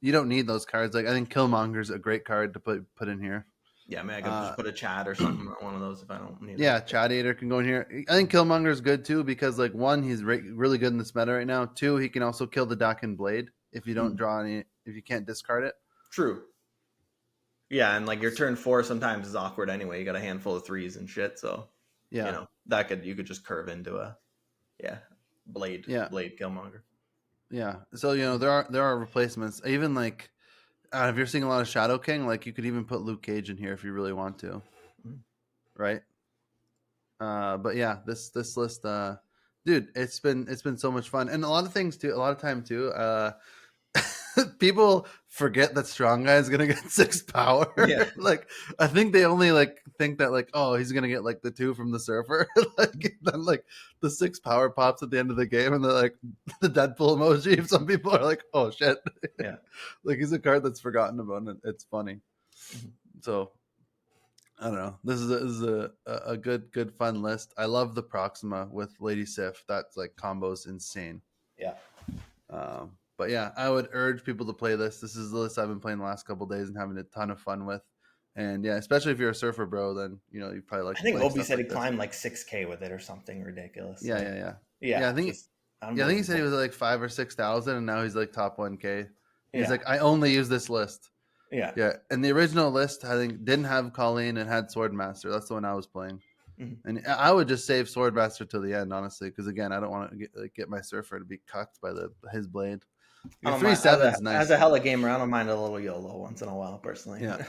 you don't need those cards. Like I think Killmonger's a great card to put in here. Yeah, I mean, I could just put a Chad or something on one of those if I don't need Yeah, it. Chadiator can go in here. I think Killmonger's good too because like one, he's really good in this meta right now. Two, he can also kill the Dakin Blade if you don't draw any, if you can't discard it. True. Yeah, and like your turn 4 sometimes is awkward anyway. You got a handful of 3s and shit, so Yeah, you could just curve into a blade Killmonger. Yeah. So there are replacements. Even like if you're seeing a lot of Shadow King, like you could even put Luke Cage in here if you really want to, right? But yeah, this list, dude, it's been so much fun, and a lot of things too. A lot of time too. People forget that Strong Guy is gonna get 6 power. Yeah. Like I think they only like think that like, oh, he's gonna get like the 2 from the Surfer. Like then like the 6 power pops at the end of the game, and they're like the Deadpool emoji. Some people are like, oh shit, Yeah. like he's a card that's forgotten about, and it's funny. So I don't know. This is a good fun list. I love the Proxima with Lady Sif. That's like combos insane. Yeah. But yeah, I would urge people to play this. This is the list I've been playing the last couple of days and having a ton of fun with. And yeah, especially if you're a surfer bro, then you probably like. I think Obi said like he climbed like 6K with it or something ridiculous. Yeah. I think he said he was like 5,000 or 6,000, and now he's like top 1K. He's like, I only use this list. Yeah, and the original list I think didn't have Colleen and had Swordmaster. That's the one I was playing, and I would just save Swordmaster till the end, honestly, because again, I don't want to get my surfer to be cucked by his blade. 3/7's nice. As a hella gamer, I don't mind a little YOLO once in a while, personally. Yeah.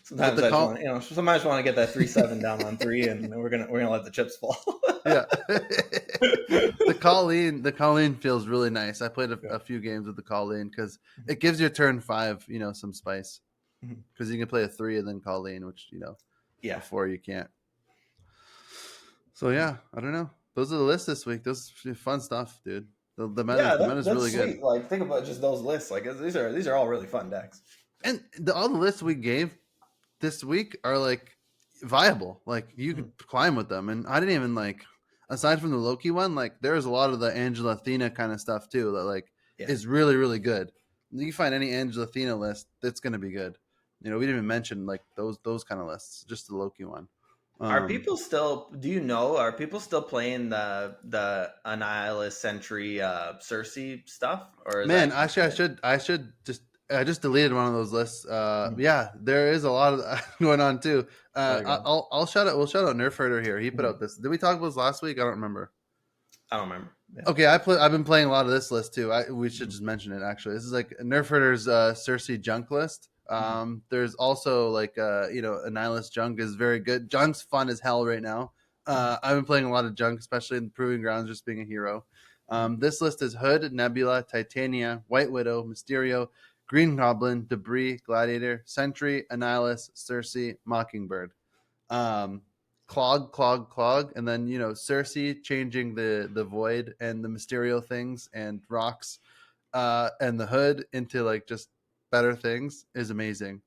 sometimes I just want to get that 3/7 down on 3, and we're gonna let the chips fall. Yeah. The Colleen feels really nice. I played a few games with the Colleen because it gives your turn 5, some spice, because you can play a 3 and then Colleen, which before you can't. So yeah, I don't know. Those are the lists this week. Those fun stuff, dude. The meta's really sweet. good. Like think about just those lists. Like these are all really fun decks. And all the lists we gave this week are like viable. Like you could climb with them, and I didn't even like. Aside from the Loki one, like there's a lot of the Angela Athena kind of stuff too that like is really really good. You can find any Angela Athena list that's going to be good. We didn't even mention like those kind of lists, just the Loki one. Are people still? Do you know? Are people still playing the Annihilus Sentry Cersei stuff, or is Man, that actually, I should just. I just deleted one of those lists. Mhm. Yeah, there is a lot of that going on too. Okay. I'll shout out. We'll shout out Nerf Herder here. He put Mhm. out this. Did we talk about this last week? I don't remember. I don't remember. Yeah. Okay, I've been playing a lot of this list too. We should Mhm. just mention it actually. This is like Nerf Herder's Cersei junk list. Mhm. There's also like Annihilus junk is very good. Junk's fun as hell right now. Mhm. I've been playing a lot of junk, especially in the Proving Grounds, just being a hero. This list is Hood, Nebula, Titania, White Widow, Mysterio, Green Goblin, Debris, Gladiator, Sentry, Annihilus, Cersei, Mockingbird. Um, Clog, and then Cersei changing the void and the Mysterio things and rocks, and the Hood into like just better things is amazing.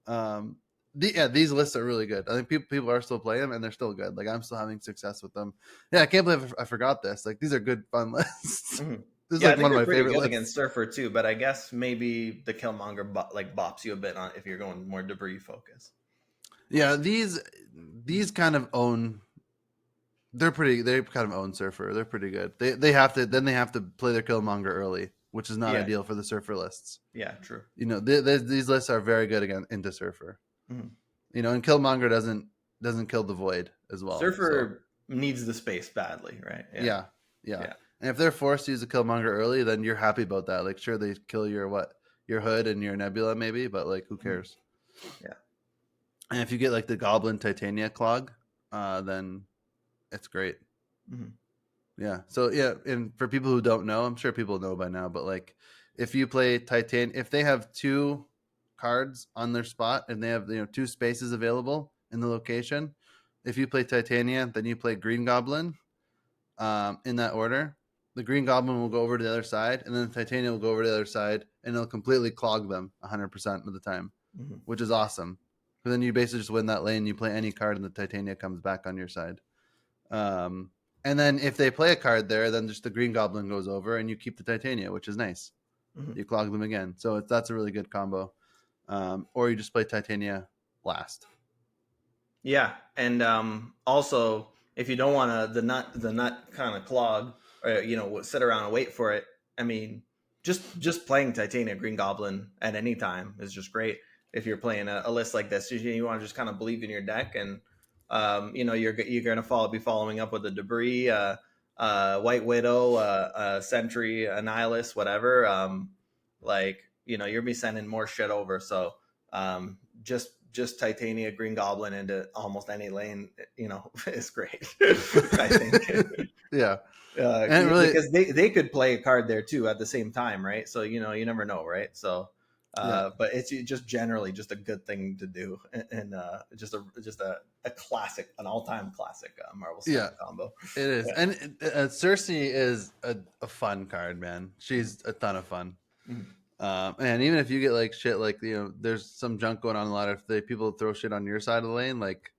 Um, these lists are really good. I think people are still playing them and they're still good. Like I'm still having success with them. Yeah, I can't believe I forgot this. Like these are good fun lists. Mhm. This is Yeah, I like think one of they're my pretty favorite good against lists. Surfer too, but I guess maybe the Killmonger like bops you a bit on if you're going more debris focus. Yeah, these kind of own they kind of own Surfer. They're pretty good. They have to then they have to play their Killmonger early, which is not Yeah, ideal for the Surfer lists. yeah, true. These lists are very good again into Surfer. Mhm. And Killmonger doesn't kill the void as well. So Surfer needs the space badly, right? Yeah, yeah, yeah. yeah. And if they're forced to use a Killmonger early, then you're happy about that. Like sure they kill your Hood and your Nebula maybe, but like who Mhm. cares? Yeah. And if you get like the Goblin Titania clog, then it's great. Mhm. Yeah. So yeah, and for people who don't know, I'm sure people know by now, but like if you play Titan, if they have two cards on their spot and they have two spaces available in the location, if you play Titania, then you play Green Goblin, in that order. The Green Goblin will go over to the other side, and then Titania will go over to the other side, and it'll completely clog them 100% of the time, Mhm. which is awesome. But then you basically just win that lane. You play any card, and the Titania comes back on your side. Um, and then if they play a card there, then just the Green Goblin goes over, and you keep the Titania, which is nice. Mhm. You clog them again, so that's a really good combo. Or you just play Titania last. Yeah, and also if you don't want to the nut kind of clog, or sit around and wait for it. I mean, just playing Titania Green Goblin at any time is just great. If you're playing a list like this, you want to just kind of believe in your deck, and you're gonna be following up with the debris, White Widow, Sentry, Annihilus, whatever. You're gonna be sending more shit over, so just Titania Green Goblin into almost any lane, is great. I think Yeah, and it really, because they could play a card there too at the same time, right? So you never know, right? So, yeah, but it's just generally just a good thing to do, and just a classic, an all time classic Marvel yeah. Snap combo. It is, Yeah. and Cersei is a fun card, man. Mhm. She's a ton of fun. Mhm. And even if you get like shit, like there's some junk going on a lot. If the people throw shit on your side of the lane, like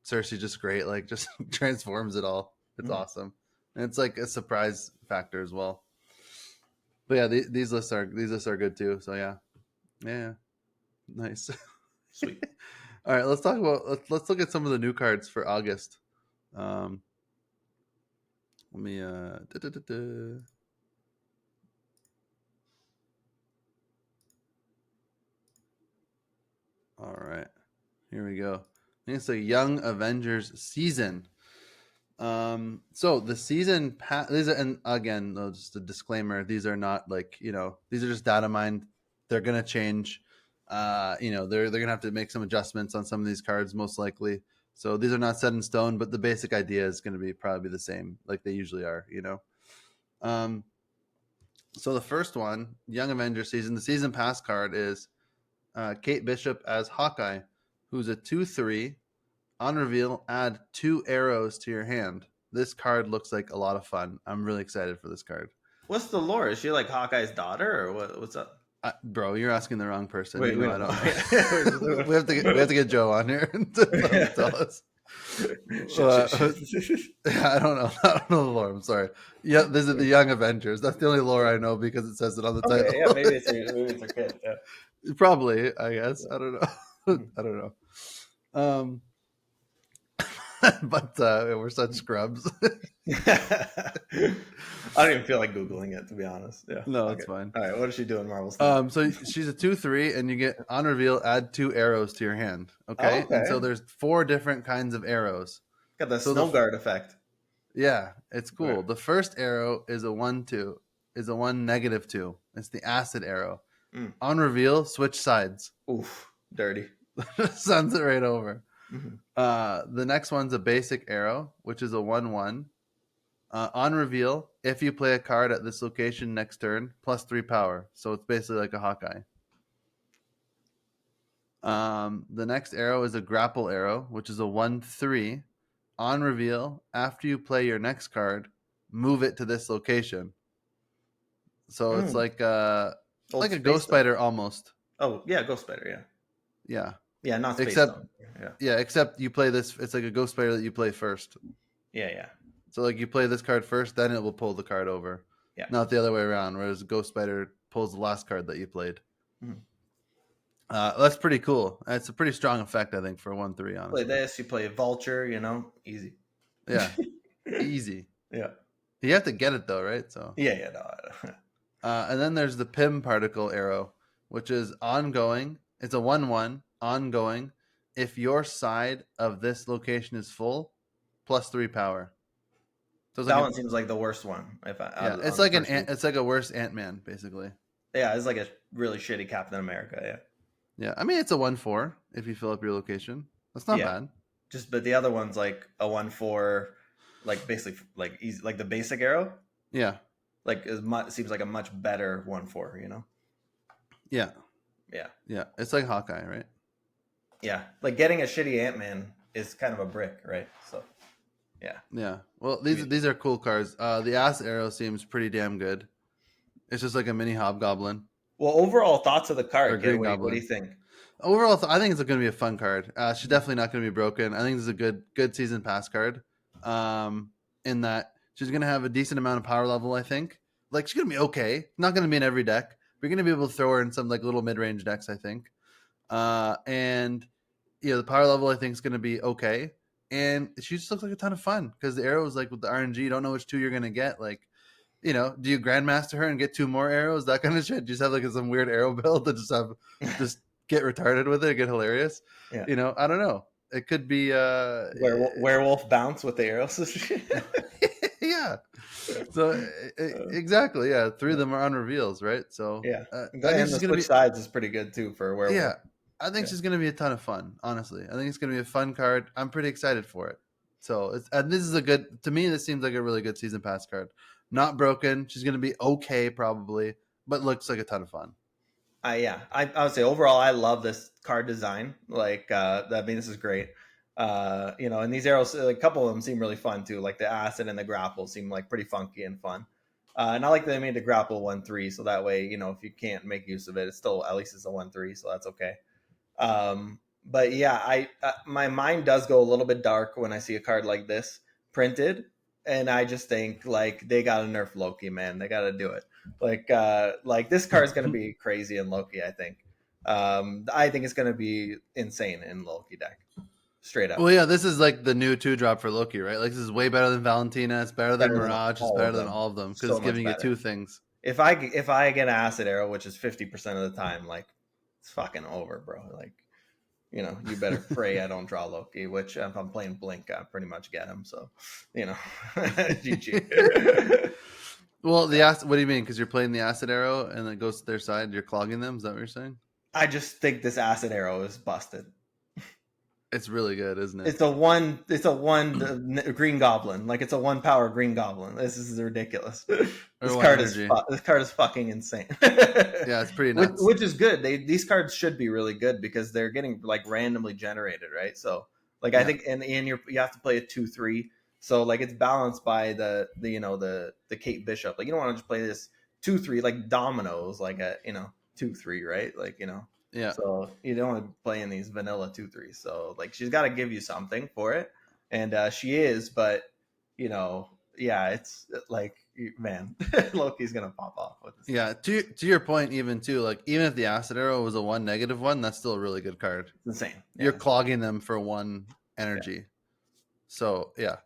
Cersei, just great, like just transforms it all. It's Mhm. awesome, and it's like a surprise factor as well. But yeah, these lists are good too. So yeah, yeah, nice. Sweet. All right, let's talk about let's look at some of the new cards for August. Um, let me All right, here we go. I think it's a Young Avengers season. So the season these are, and again, just a disclaimer: these are not like these are just data mined. They're gonna change. They're gonna have to make some adjustments on some of these cards, most likely. So these are not set in stone, but the basic idea is gonna be probably the same, like they usually are. Um, so the first one, Young Avengers season, the season pass card is Kate Bishop as Hawkeye, who's a 2/3. On reveal, add 2 arrows to your hand. This card looks like a lot of fun. I'm really excited for this card. What's the lore? Is she like Hawkeye's daughter, or what's up? Bro, you're asking the wrong person. Wait, we I don't don't know. know. We have to get Joe on here to tell us. Shit. Yeah, I don't know. I don't know the lore. I'm sorry. Yeah, this is the Young Avengers. That's the only lore I know because it says it on the Okay, yeah, title. maybe it's her kid. Yeah. Probably, I guess. Yeah. I don't know. Mhm. I don't know. Um, but we're such scrubs. I don't even feel like googling it, to be honest. Yeah. No, Okay. it's fine. All right. What does she do in Marvel Snap? So she's a 2/3, and you get on reveal add 2 arrows to your hand. Oh, Okay, and so okay. there's 4 different kinds of arrows. Got the So snow guard effect. yeah, it's Right. cool. The first arrow is a 1/2, is a 1-2. It's the acid arrow. Mm. On reveal, switch sides. Oof. Dirty. Sends it right over. Mhm. The next one's a basic arrow, which is a 1/1. On reveal, if you play a card at this location next turn, +3 power. So it's basically like a Hawkeye. The next arrow is a grapple arrow, which is a 1/3. On reveal, after you play your next card, move it to this location. So it's Mm. like Old a Space ghost Stone. spider almost. Oh, yeah. Ghost Spider. Yeah. Yeah. Yeah. Not Space Except Stone. Yeah. yeah, except you play this. It's like a ghost spider that you play first. Yeah. Yeah. So like you play this card first, then it will pull the card over. Yeah. Not the other way around. Whereas ghost spider pulls the last card that you played. Mhm. That's pretty cool. It's a pretty strong effect, I think, for 1/3. Play Honestly. this. You play Vulture. Easy. Yeah. Easy. Yeah. You have to get it though, right? So. Yeah. Yeah. No. And then there's the Pim particle arrow, which is ongoing. It's a 1/1 ongoing. If your side of this location is full, +3 power. So it's That like one seems like the worst one. If I yeah, it's on the like first two. it's like a worse Ant-Man basically. Yeah, it's like a really shitty Captain America. Yeah. Yeah, I mean it's a 1/4 if you fill up your location. That's not Yeah. bad. But the other one's like a 1/4, like basically like easy, like the basic arrow. Yeah, Like seems like a much better 1/4. yeah, Yeah. yeah. It's like Hawkeye, right? Yeah. Like getting a shitty Ant-Man is kind of a brick, right? So yeah. Yeah. Well, these are cool cards. The ass arrow seems pretty damn good. It's just like a mini hobgoblin Well, overall thoughts of the or card, kid. green What do goblin. you think? Overall, I think it's going to be a fun card. She's definitely not going to be broken. I think this is a good season pass card. In that she's going to have a decent amount of power level. I think like she's going to be okay. Not going to be in every deck. But you're going to be able to throw her in some like little mid range decks. I think. And the power level I think is going to be okay. And she just looks like a ton of fun because the arrows like with the RNG, you don't know which 2 you're going to get. Like do you grandmaster her and get 2 more arrows? That kind of shit. Do you just have like some weird arrow build that just get retarded with it, get hilarious? Yeah. I don't know. It could be werewolf bounce with the arrows. yeah. So exactly, yeah. 3 of them are on reveals, right? So Yeah. I And think the she's gonna switch be sides is pretty good too for werewolf. yeah. I think Yeah. she's gonna be a ton of fun. Honestly, I think it's gonna be a fun card. I'm pretty excited for it. So this is a good to me. This seems like a really good season pass card. Not broken. She's gonna be okay probably, but looks like a ton of fun. I would say overall I love this card design. Like this is great. And these arrows, a couple of them seem really fun too. Like the acid and the grapple seem like pretty funky and fun. And I like that they made the grapple 1/3, so that way if you can't make use of it, it's still at least it's a 1/3, so that's okay. But yeah, I my mind does go a little bit dark when I see a card like this printed, and I just think like they got to nerf Loki, man. They got to do it. Like this card is going to be crazy in Loki. I think it's going to be insane in Loki deck, straight up. Well, yeah, this is like the new 2-drop for Loki, right? Like this is way better than Valentina. It's better than Mirage. It's better than all of them because So it's giving much you better. 2 things. If I get an acid arrow, which is 50% of the time, like it's fucking over, bro. Like you better pray I don't draw Loki. Which if I'm playing Blink, I pretty much get him. So GG. Well, the acid. What do you mean? Because you're playing the acid arrow and it goes to their side. You're clogging them. Is that what you're saying? I just think this acid arrow is busted. It's really good, isn't it? It's a one green goblin. Like it's a 1 power green goblin. This is ridiculous. This card is fucking insane. Yeah, it's pretty nuts. Which is good. These cards should be really good because they're getting like randomly generated, right? So like I think and you have to play a 2/3. So like it's balanced by the Kate Bishop. Like you don't want to just play this 2/3 like dominoes, like a 2/3, right? Like Yeah. So you don't want to play in these vanilla 2/3. So like she's got to give you something for it, and she is. But it's like man, Loki's gonna pop off with this. Yeah. To your point, even if the acid arrow was a 1 -1, that's still a really good card. It's insane. You're clogging them for 1 energy. So yeah,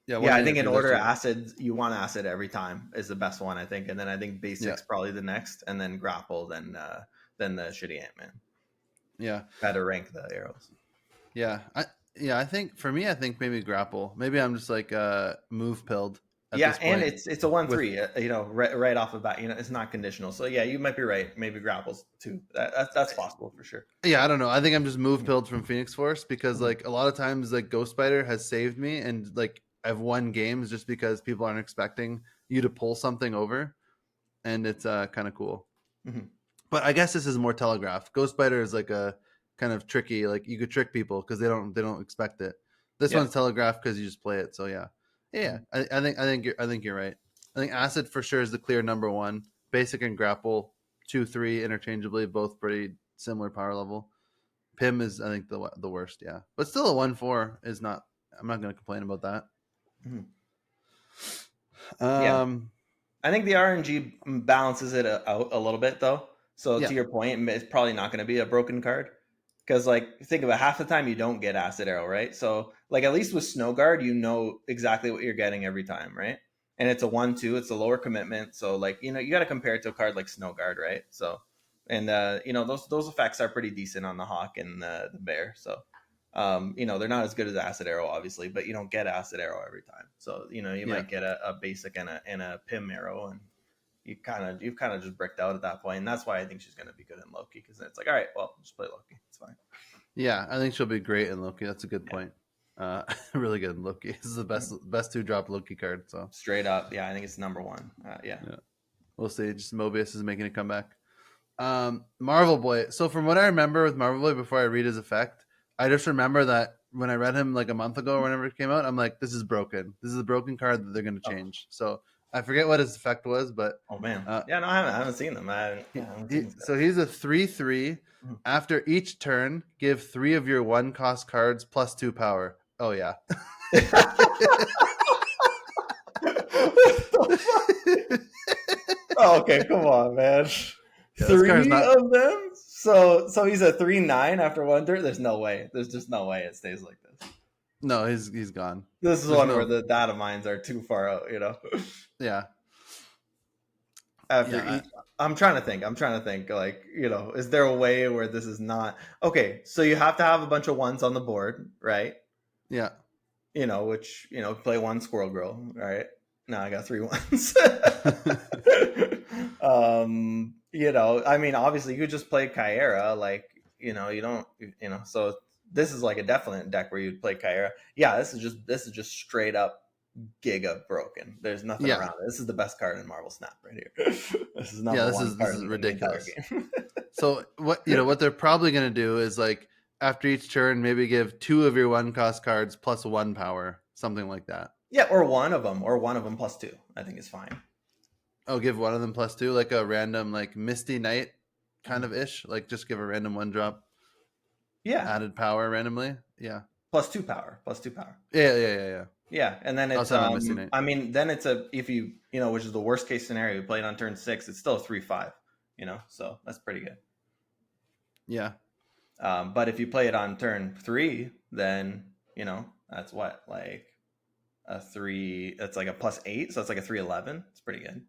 Yeah, one I of think your in two, that's order two. acid, you want acid every time is the best one, I think, and then I think Yeah, basic's probably the next, and then grapple, then the shitty Ant Man. yeah, Better rank the arrows. yeah. I think for me, I think maybe grapple. Maybe I'm just like move pilled at Yeah, this and point. it's a 1-3. With Right off the bat, it's not conditional. So yeah, you might be right. Maybe grapples too. That's possible for sure. Yeah, I don't know. I think I'm just move Mhm. pilled from Phoenix Force because Mhm. like a lot of times like Ghost Spider has saved me and like I've won games just because people aren't expecting you to pull something over and it's kind of cool. Mhm. But I guess this is more telegraphed. Ghost Spider is like a kind of tricky, like you could trick people because they don't expect it. This Yeah. one's telegraphed because you just play it. So yeah, yeah. Mhm. I think you're right. I think Acid for sure is the clear number one. Basic and Grapple 2, 3 interchangeably, both pretty similar power level. Pim is I think the worst. Yeah, but still a 1-4 is not. I'm not going to complain about that. Mhm. Yeah. Um, I think the RNG balances it out a little bit, though. So yeah, to your point, it's probably not going to be a broken card because, like, think about half the time you don't get Acid Arrow, right? So, like, at least with Snow Guard, you know exactly what you're getting every time, right? And it's a 1-2, it's a lower commitment. So, like, you got to compare it to a card like Snow Guard, right? So, and those effects are pretty decent on the Hawk and the Bear. So, they're not as good as Acid Arrow, obviously, but you don't get Acid Arrow every time. So, you yeah, might get a basic and a Pim Arrow, and you've kind of just bricked out at that point, and that's why I think she's going to be good in Loki, because it's like, all right, well, just play Loki, it's fine. yeah. I think she'll be great in Loki. That's a good Yeah. point. Really good in Loki. This is the Mhm. best two drop Loki card. So Straight up, yeah, I think it's number one. Yeah. yeah, we'll see. Just Mobius is making a comeback. Marvel Boy. So from what I remember with Marvel Boy, before I read his effect, I just remember that when I read him like a month ago or whenever it came out, I'm like, this is broken. This is a broken card that they're going to Oh, change. So I forget what his effect was, but oh man. uh, Yeah, no, I haven't seen them. I haven't seen these so guys. he's a 3/3. Mhm. After each turn, give 3 of your 1 cost cards +2 power. Oh yeah. What the fuck? Oh, okay, come on, man. Yeah, this card's Three not. of them. So he's a 3-9 after one turn. There's no way. There's just no way it stays like this. No, he's gone. This is There's one where no. the data mines are too far out. Yeah, After yeah, each, I'm trying to think, like, is there a way where this is not okay? So you have to have a bunch of ones on the board, right? yeah. Which, play one Squirrel Girl, right? Now I got three ones. I mean, obviously you could just play Kyera, like, you don't, so this is like a definite deck where you'd play Kyera. Yeah, this is just straight up giga broken. There's nothing Yeah, around it. This is the best card in Marvel Snap right here. This is yeah. number This one is this card is in the entire ridiculous. game. So what they're probably gonna do is like after each turn, maybe give 2 of your 1 cost cards +1 power, something like that. Yeah, or one of them +2, I think is fine. Oh, give one of them +2, like a random like Misty Knight kind of ish. Like just give a random 1 drop Yeah, added power randomly. Yeah, +2 power. yeah. Yeah, and then I it's was talking about Misty Knight. I mean, then it's a if which is the worst case scenario, you play it on turn 6, it's still a 3/5, so that's pretty good. Yeah, But if you play it on turn 3, then that's what, like a 3. That's like a +8, so it's like a 3/11. It's pretty good.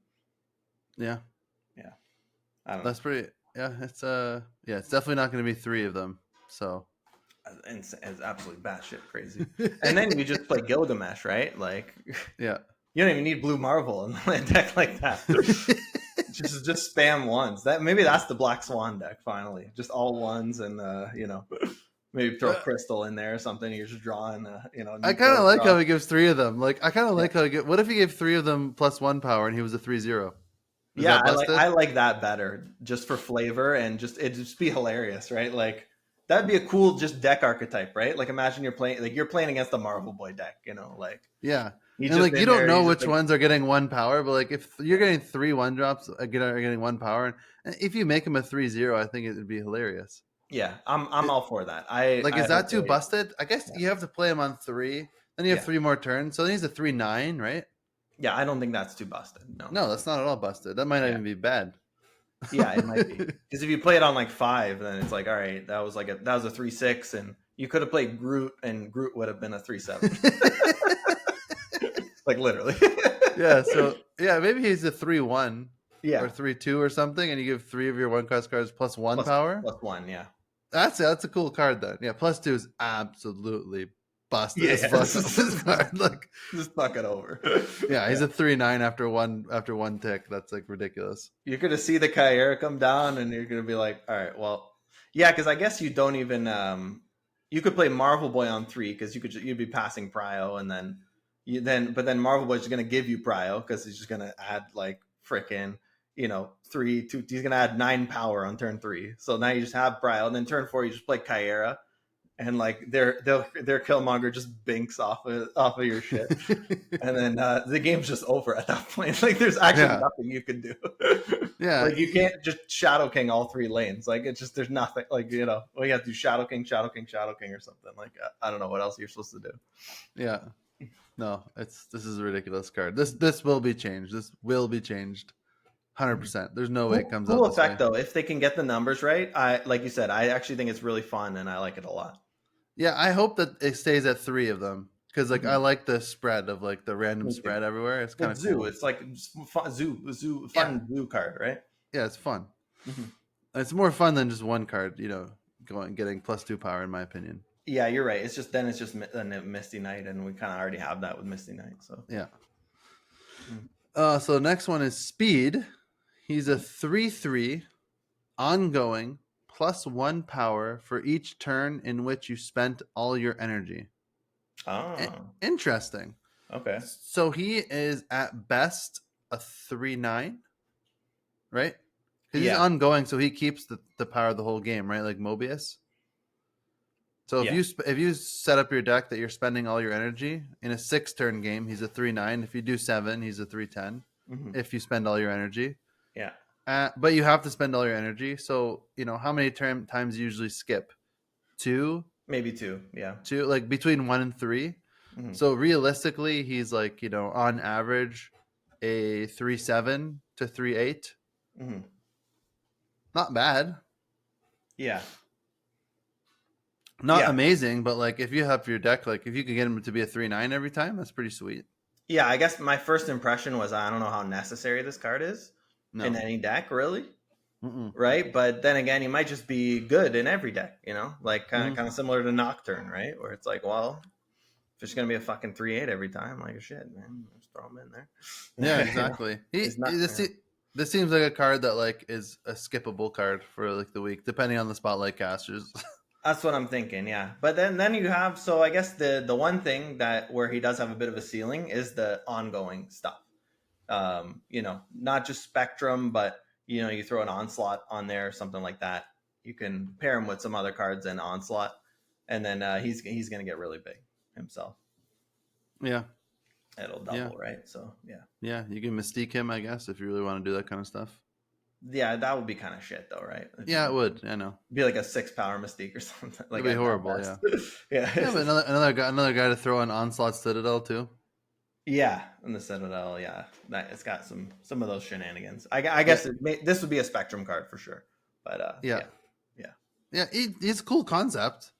yeah. Yeah, I don't know. That's pretty. Yeah, it's definitely not gonna be 3 of them. So It's absolutely batshit crazy. And then you just play Gilgamesh, right? Like, yeah. you don't even need Blue Marvel in a deck like that. Just spam ones. Maybe that's the Black Swan deck. Finally, just all ones, and maybe throw Yeah. Crystal in there or something. You're just drawing, I kind neutral of like draw. how he gives 3 of them. Like I kind of Yeah, like how he get. What if he gave 3 of them +1 power and he was a 3/0? Is yeah. that I like busted? I like that better, just for flavor, and just be hilarious, right? Like, that'd be a cool just deck archetype, right? Like, imagine you're playing against the Marvel Boy deck, like, Yeah. he's And just like you in don't there. know He's just which like, ones are getting 1 power, but like if you're yeah, getting 3 1 drops, are getting 1 power, and if you make him a 3/0, I think it would be hilarious. yeah. I'm It, all for that. I like, I is that hope too they, busted? I guess yeah, you have to play him on 3, then you have yeah, 3 more turns, so then he's a 3/9, right? yeah. I don't think that's too busted. No. No, that's not at all busted. That might not Yeah. even be bad. Yeah, it might be, because if you play it on like 5, then it's like, all right, that was a 3/6, and You could have played Groot, and Groot would have been a 3/7. Like literally. Yeah, so yeah, maybe he's a 3-1 Yeah. or 3-2 or something, and you give 3 of your 1 cost cards plus 1 power. Plus one, yeah. That's a cool card then. Yeah, +2 is absolutely busted Yeah, as yeah. fuck off this card. Like, Just fuck it over. yeah, he's a 3-9 after one tick. That's like ridiculous. You're gonna see the Kyra come down, and you're gonna be like, all right, well, yeah, because I guess you don't even you could play Marvel Boy on 3 because you'd be passing Prio, and but then Marvel Boy's gonna give you Prio because he's just gonna add like frickin' 3 2. He's gonna add 9 power on turn 3, so now you just have Prio, and then turn 4 you just play Kyra, and like their Killmonger just binks off of your shit. And then the game's just over at that point. Like there's actually nothing you can do. Yeah, like you can't just Shadow King all 3 lanes. Like it's just there's nothing. Like you have to do Shadow King, Shadow King, Shadow King, or something. Like I don't know what else you're supposed to do. Yeah, no, this is a ridiculous card. This will be changed. This will be changed, 100%. There's no way it comes out Cool this effect way. though. If they can get the numbers right, like you said, I actually think it's really fun and I like it a lot. Yeah, I hope that it stays at 3 of them because like I like the spread of like the random spread everywhere. It's kind of zoo. cool. It's like fun zoo zoo card, right? Yeah, it's fun. It's more fun than just one card, getting +2 power in my opinion. Yeah, you're right. It's just Misty Knight, and we kind of already have that with Misty Knight. So yeah. So the next one is Speed. He's a 3/3 ongoing +1 power for each turn in which you spent all your energy. Oh, Interesting. Okay. So he is at best a 3/9, right? He's ongoing, so he keeps the power of the whole game, right? Like Mobius. So if you set up your deck that you're spending all your energy in a 6-turn game, he's a 3/9. If you do 7, he's a 3/10. If you spend all your energy, yeah. But you have to spend all your energy. So how many times you usually skip? 2, maybe 2. Yeah, 2, like between 1 and 3. So realistically, he's like on average a 3/7 to 3/8. Not bad. Yeah. Not amazing, but like if you have your deck, like if you could get him to be a 3/9 every time, that's pretty sweet. Yeah, I guess my first impression was I don't know how necessary this card is in any deck, really. Right, but then again, he might just be good in every deck. Like kind of similar to Nocturne, right? Where it's like, well, if it's gonna be a fucking 3/8 every time, like shit, man, just throw him in there. Yeah, exactly. This seems like a card that like is a skippable card for like the week, depending on the spotlight casters. That's what I'm thinking, yeah. But then you have, so I guess the one thing that where he does have a bit of a ceiling is the ongoing stuff. Not just Spectrum, but you throw an Onslaught on there or something like that. You can pair him with some other cards in Onslaught, and then he's gonna get really big himself. Yeah. It'll double, right? So yeah. Yeah, you can Mystique him, I guess, if you really want to do that kind of stuff. Yeah, that would be kind of shit, though, right? Yeah, it would. I know. It'd be like a 6-power Mystique or something. Like it'd be horrible. Yeah. Yeah. Yeah, but another guy to throw an Onslaught Citadel too. Yeah, in the Citadel. Yeah, it's got some of those shenanigans. I guess this would be a Spectrum card for sure. But yeah. He's a cool concept.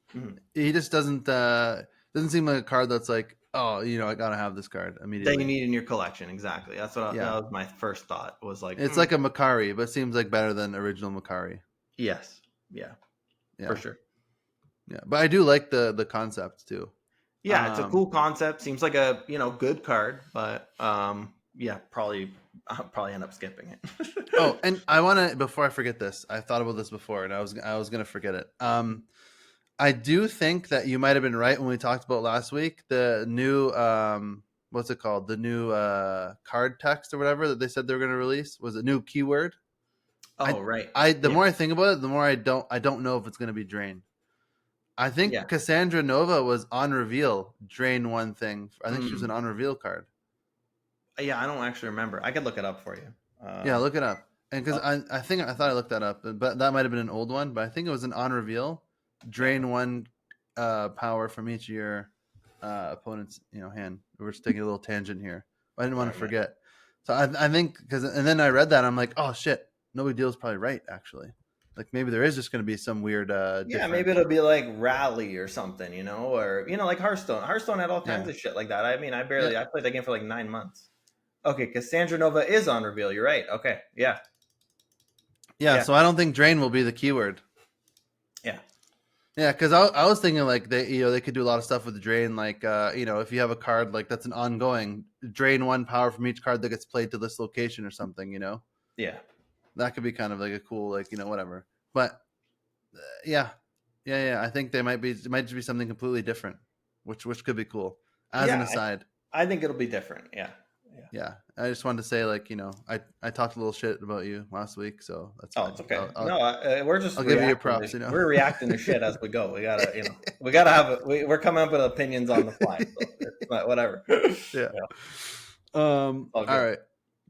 He just doesn't seem like a card that's like, oh, I gotta have this card immediately. That you need in your collection, exactly. That's what that was my first thought. Was like it's like a Makkari, but seems like better than original Makkari. Yes, yeah, for sure. Yeah, but I do like the concept too. Yeah, it's a cool concept. Seems like a good card, but yeah, I'll probably end up skipping it. Oh, and I want to, before I forget this, I thought about this before, and I was gonna forget it. I do think that you might have been right when we talked about last week the new what's it called? The new card text or whatever that they said they were going to release was a new keyword. Oh, right. The more I think about it, the more I don't know if it's going to be Drain. I think Cassandra Nova was on reveal Drain one thing. I think she was an on reveal card. Yeah, I don't actually remember. I could look it up for you. Yeah, look it up. And because I thought I looked that up, but that might have been an old one. But I think it was an on reveal. Drain 1 power from each of your opponent's hand. We're just taking a little tangent here. I didn't want to forget. So I think and then I read that I'm like, oh shit, Nobody Deal is probably right actually. Like maybe there is just going to be some weird Yeah, different. maybe it'll be like Rally or something, or like Hearthstone. Hearthstone had all kinds Yeah, of shit like that. I mean, yeah, I played that game for like 9 months. Okay, Cassandra Nova is on reveal. You're right. Okay, yeah, yeah. yeah, So I don't think drain will be the keyword. yeah. Yeah, because I was thinking like they could do a lot of stuff with the drain, like if you have a card like that's an ongoing drain one power from each card that gets played to this location or something, Yeah. that could be kind of like a cool like whatever. But yeah, yeah. I think it might just be something completely different, which could be cool. As an Yeah, aside, I think it'll be different. Yeah. Yeah. yeah, I just wanted to say like I talked a little shit about you last week, so that's Oh, fine. it's okay. I'll No, we're just I'll give you your reacting props. we're reacting to shit as we go. We gotta have we're coming up with opinions on the fly. So it's not whatever. Yeah. Yeah, all All good. right.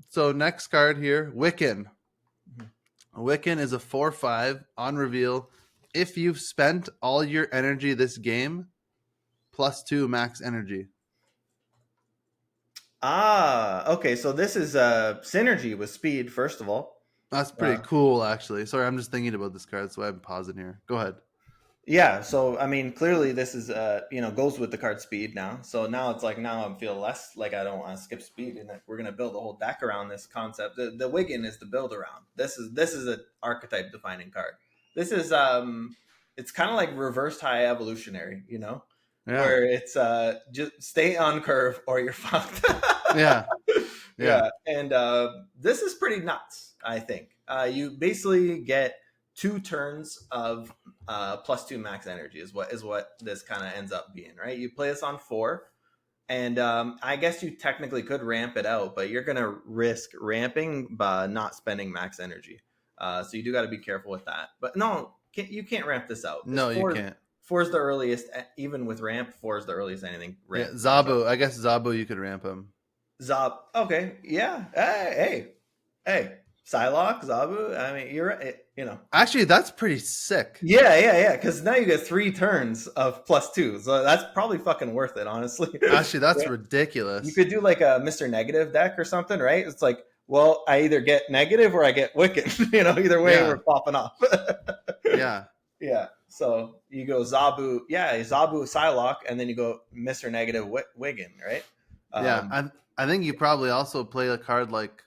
So next card here, Wiccan. Mhm. Wiccan is a 4/5 on reveal. If you've spent all your energy this game, +2 max energy. Okay. So this is synergy with speed. First of all, That's uh, pretty cool, actually. Sorry, I'm just thinking about this card, so I'm pausing here. Go ahead. yeah. So I mean, clearly this is goes with the card speed now. So now it's like now I feel less like I don't want to skip speed, and that we're gonna build a whole deck around this concept. The Wigan is the build around. This is an archetype defining card. This is it's kind of like reversed high evolutionary, Yeah, where it's just stay on curve or you're fucked. yeah, yeah, Yeah, and this is pretty nuts. I think you basically get 2 turns of +2 max energy is what this kind of ends up being, right? You play this on 4, and I guess you technically could ramp it out, but you're gonna risk ramping by not spending max energy. So you do got to be careful with that. But no, you can't ramp this out because No, you can't. four is the earliest. Even with ramp, 4 is the earliest anything Yeah, ramps up. Zabu. I guess Zabu you could ramp him. Zob. Okay, yeah. Hey. Psylocke, Zabu. I mean, you're right. Actually, that's pretty sick. Yeah. Because now you get 3 turns of +2, so that's probably fucking worth it, honestly. Actually, that's Yeah. You ridiculous. could do like a Mr. Negative deck or something, right? It's like, well, I either get negative or I get wicked. Either way, Yeah, we're popping off. yeah, Yeah. So you go Zabu, Zabu Psylocke, and then you go Mr. Negative Wigan, right? yeah. Um, I think you probably also play a card like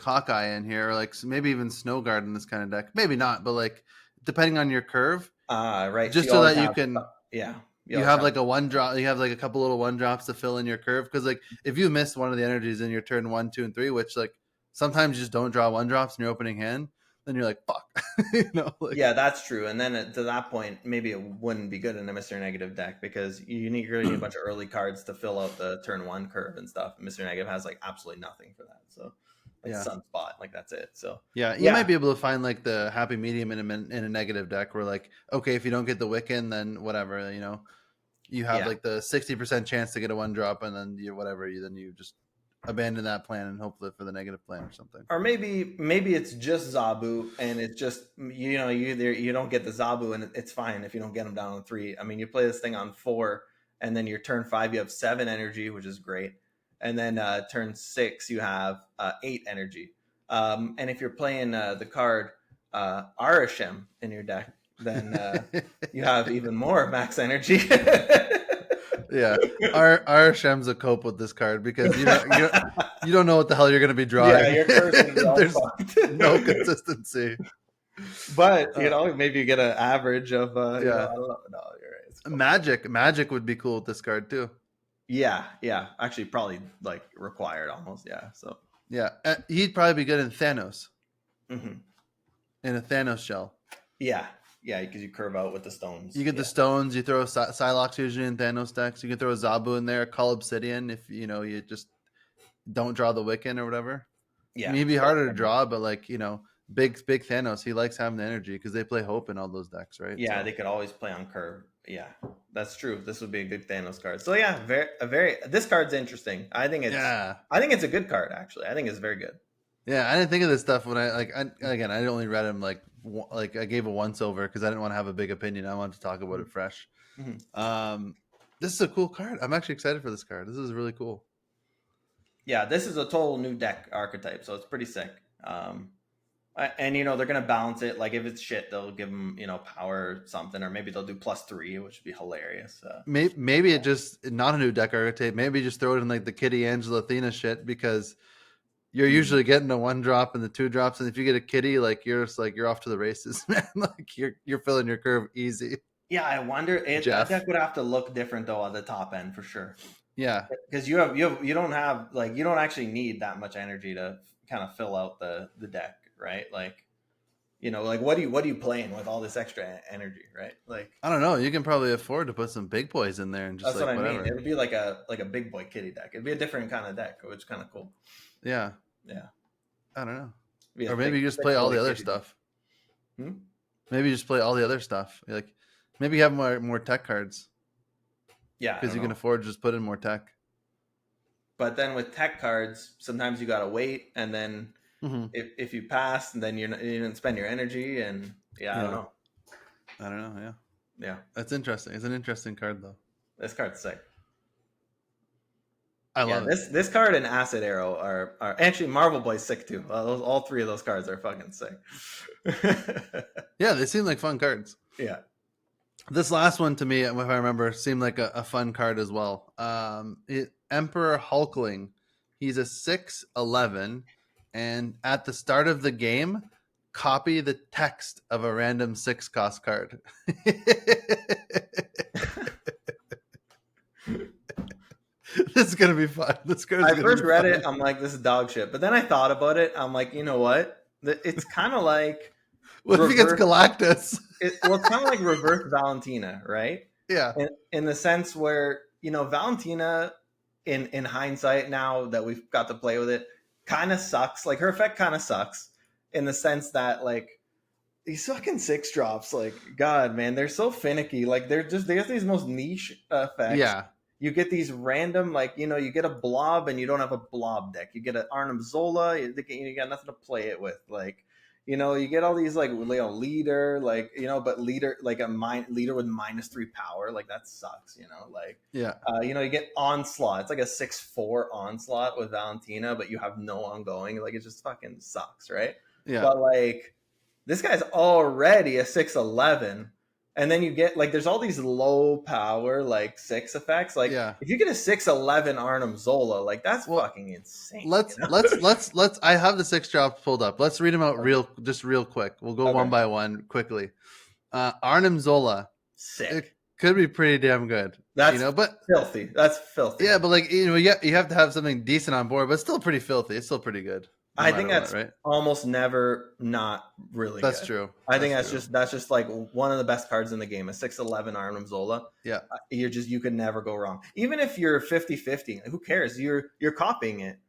Hawkeye in here, or like maybe even Snow Guard in this kind of deck. Maybe not, but like depending on your curve, right. So just you so always that you have, can yeah, you you always have have. like a one drop, you have like a couple little one drops to fill in your curve. Because like if you miss one of the energies in your turn 1, 2, and 3, which like sometimes you just don't draw one drops in your opening hand, then you're like fuck, like Yeah, that's true. And then to that point, maybe it wouldn't be good in a Mr. Negative deck because you're gonna need a bunch of early cards to fill out the turn 1 curve and stuff. Mr. Negative has like absolutely nothing for that. So like yeah. Sunspot, like that's it. So Yeah, you might yeah, be able to find like the happy medium in a negative deck where like okay, if you don't get the Wiccan, then whatever, you have yeah. like the 60% chance to get a one drop, and then then you just abandon that plan and hope for the negative plan or something. Or maybe it's just Zabu and it's just you don't get the Zabu and it's fine if you don't get them down on 3. I mean, you play this thing on 4 and then your turn 5 you have 7 energy, which is great. And then turn 6 you have 8 energy. And if you're playing the card Arishem in your deck, then you have even more max energy. Yeah, our Shem's a cope with this card because you don't know what the hell you're going to be Yeah, drawing. your card's gonna be all There's fucked. no consistency. But Uh, maybe you get an average of yeah, I don't know. No, you're right. It's cool. magic would be cool with this card too. Yeah. Actually, probably like required almost. Yeah. So. Yeah, he'd probably be good in Thanos, Hmm. in a Thanos shell. Yeah, because you curve out with the stones. You get Yeah. the stones. You throw Psylocke usually in Thanos decks. You can throw a Zabu in there, call Obsidian if you just don't draw the Wiccan or whatever. I Yeah. mean, he'd be harder to draw, but like big Thanos, he likes having the energy because they play Hope in all those decks, right? Yeah, So they could always play on curve. Yeah, that's true. This would be a good Thanos card. So yeah, this card's interesting. yeah, I think it's a good card actually. I think it's very good. yeah. I didn't think of this stuff when again I only read him like I gave a once over because I didn't want to have a big opinion. I wanted to talk about it fresh. Mhm. This is a cool card. I'm actually excited for this card. This is really cool. Yeah, this is a total new deck archetype, so it's pretty sick. And they're gonna balance it. Like if it's shit, they'll give them power or something, or maybe they'll do +3, which would be hilarious. Maybe it just not a new deck archetype. Maybe just throw it in like the Kitty Angela Athena shit, because you're usually getting a 1-drop and the 2-drops, and if you get a Kitty, like you're just like you're off to the races, man. Like you're filling your curve easy. Yeah, I wonder that Jeff. deck would have to look different though on the top end for sure. Yeah, because you don't have like you don't actually need that much energy to kind of fill out the deck, right? Like like what are you playing with all this extra energy, right? Like I don't know. You can probably afford to put some big boys in there and just that's like what I whatever. mean. It would be like a big boy kitty deck. It'd be a different kind of deck, which is kind of cool. Yeah. Yeah. I don't know. Yeah, or maybe you just play all the other stuff. Maybe you just play all the other stuff. Like maybe you have more tech cards. Yeah, because you can afford to just put in more tech. But then with tech cards, sometimes you gotta wait, and then if you pass, then you didn't spend your energy, and I don't know. Yeah, that's interesting. It's an interesting card though. This card's sick. I love it. This card and Acid Arrow are actually Marvel Boy's sick too. All three of those cards are fucking sick. Yeah, they seem like fun cards. Yeah. This last one to me, if I remember, seemed like a fun card as well. Emperor Hulkling. He's a 6/11, and at the start of the game, copy the text of a random 6-cost card. This is gonna be fun. I first read it, I'm like, this is dog shit. But then I thought about it. I'm like, you know what? It's kind of like what if he gets Galactus? It's kind of like reverse Valentina, right? Yeah. In the sense where Valentina, in hindsight, now that we've got to play with it, kind of sucks. Like her effect kind of sucks in the sense that like these fucking 6-drops, like God, man, they're so finicky. Like they have these most niche effects. Yeah. You get these random, like, you get a blob and you don't have a blob deck. You get an Arnim Zola, you got nothing to play it with. Like, you get all these, like, leader, like, but leader, like leader with -3 power. Like, that sucks, like, yeah. You get Onslaught. It's like a 6/4 Onslaught with Valentina, but you have no ongoing. Like, it just fucking sucks, right? Yeah. But, like, this guy's already a 6/11. And then you get like there's all these low power like 6 effects. Like if you get a 6/11 Arnim Zola, like that's fucking insane. Let's I have the 6-drops pulled up. Let's read them out real quick. We'll go one by one quickly. Arnim Zola. Sick. It could be pretty damn good. That's but filthy. That's filthy. Yeah, but like you have to have something decent on board, but it's still pretty filthy. It's still pretty good. I think that's right? Almost never not really that's good. True. I think that's just like one of the best cards in the game, a 6/11 Arnim Zola. Yeah. You can never go wrong. Even if you're 50-50, who cares? You're copying it.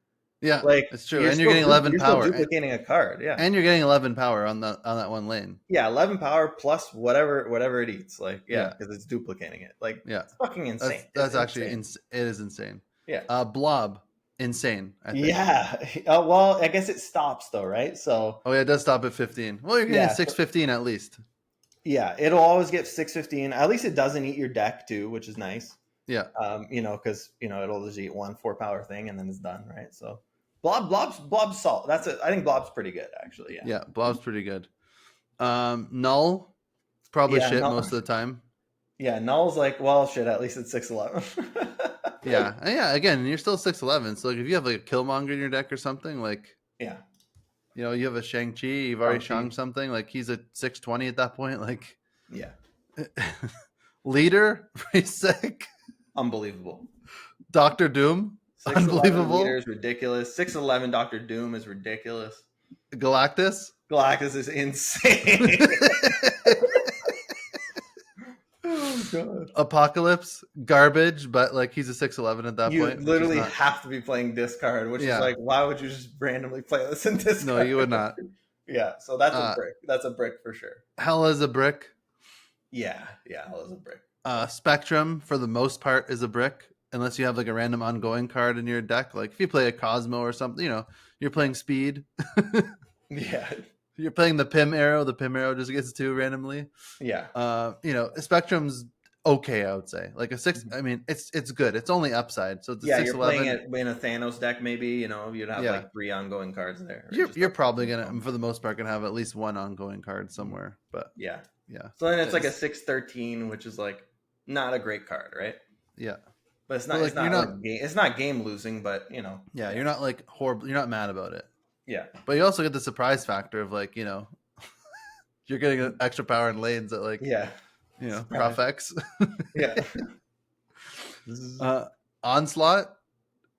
Yeah. Like it's true. And you're getting 11 power. You're duplicating a card, yeah. And you're getting 11 power on that one lane. Yeah, 11 power plus whatever it eats. Like, because it's duplicating it. Like, it's fucking insane. That's actually insane. It is insane. Yeah. Blob. Insane. I think. Yeah. Well, I guess it stops though, right? So. Oh yeah, it does stop at 15. Well, you're getting 6/15 at least. Yeah, it'll always get 6/15. At least it doesn't eat your deck too, which is nice. Yeah. Because it'll just eat 1 4-power thing and then it's done, right? So. Blob's salt. I think Blob's pretty good actually. Yeah. Yeah, Blob's pretty good. Null, probably shit most of the time. Yeah, Null's like, well, shit. At least it's 6/11. Yeah. Again, you're still 6/11. So like, if you have like a Killmonger in your deck or something, like you have a Shang-Chi, you've already Shang something, like he's a 6/20 at that point. Like leader, pretty sick. Unbelievable. Dr. Doom, unbelievable. Leader is ridiculous. 6/11 Dr. Doom is ridiculous. Galactus is insane. Oh God. Apocalypse, garbage, but like he's a 6/11 at that point. You literally have to be playing discard, which is like, why would you just randomly play this in discard? No, you would not. Yeah, so that's a brick. That's a brick for sure. Hell is a brick. Yeah, Hell is a brick. Spectrum, for the most part, is a brick, unless you have like a random ongoing card in your deck. Like if you play a Cosmo or something, you're playing speed. Yeah. You're playing the Pim arrow. The Pim arrow just gets 2 randomly. Yeah. Spectrum's okay, I would say. Like a 6, I mean, it's good. It's only upside. So it's a Yeah, you're playing 6/11. it in a Thanos deck, maybe. You'd have Yeah. like 3 ongoing cards there, or just You're like probably gonna, for the most part, gonna have at least one ongoing card Mhm. somewhere. But Yeah. yeah. So then it's like a It's 6/13, which is like not a great card, right? yeah. But it's But not like it's you're not not, like it's not game losing, but yeah, yeah, you're not like horrible, you're not mad about it. yeah, But you also get the surprise factor of like, you're getting Mhm. extra power in lanes at like, Yeah. Surprise. Profx. Yeah. Zzz. uh Onslaught,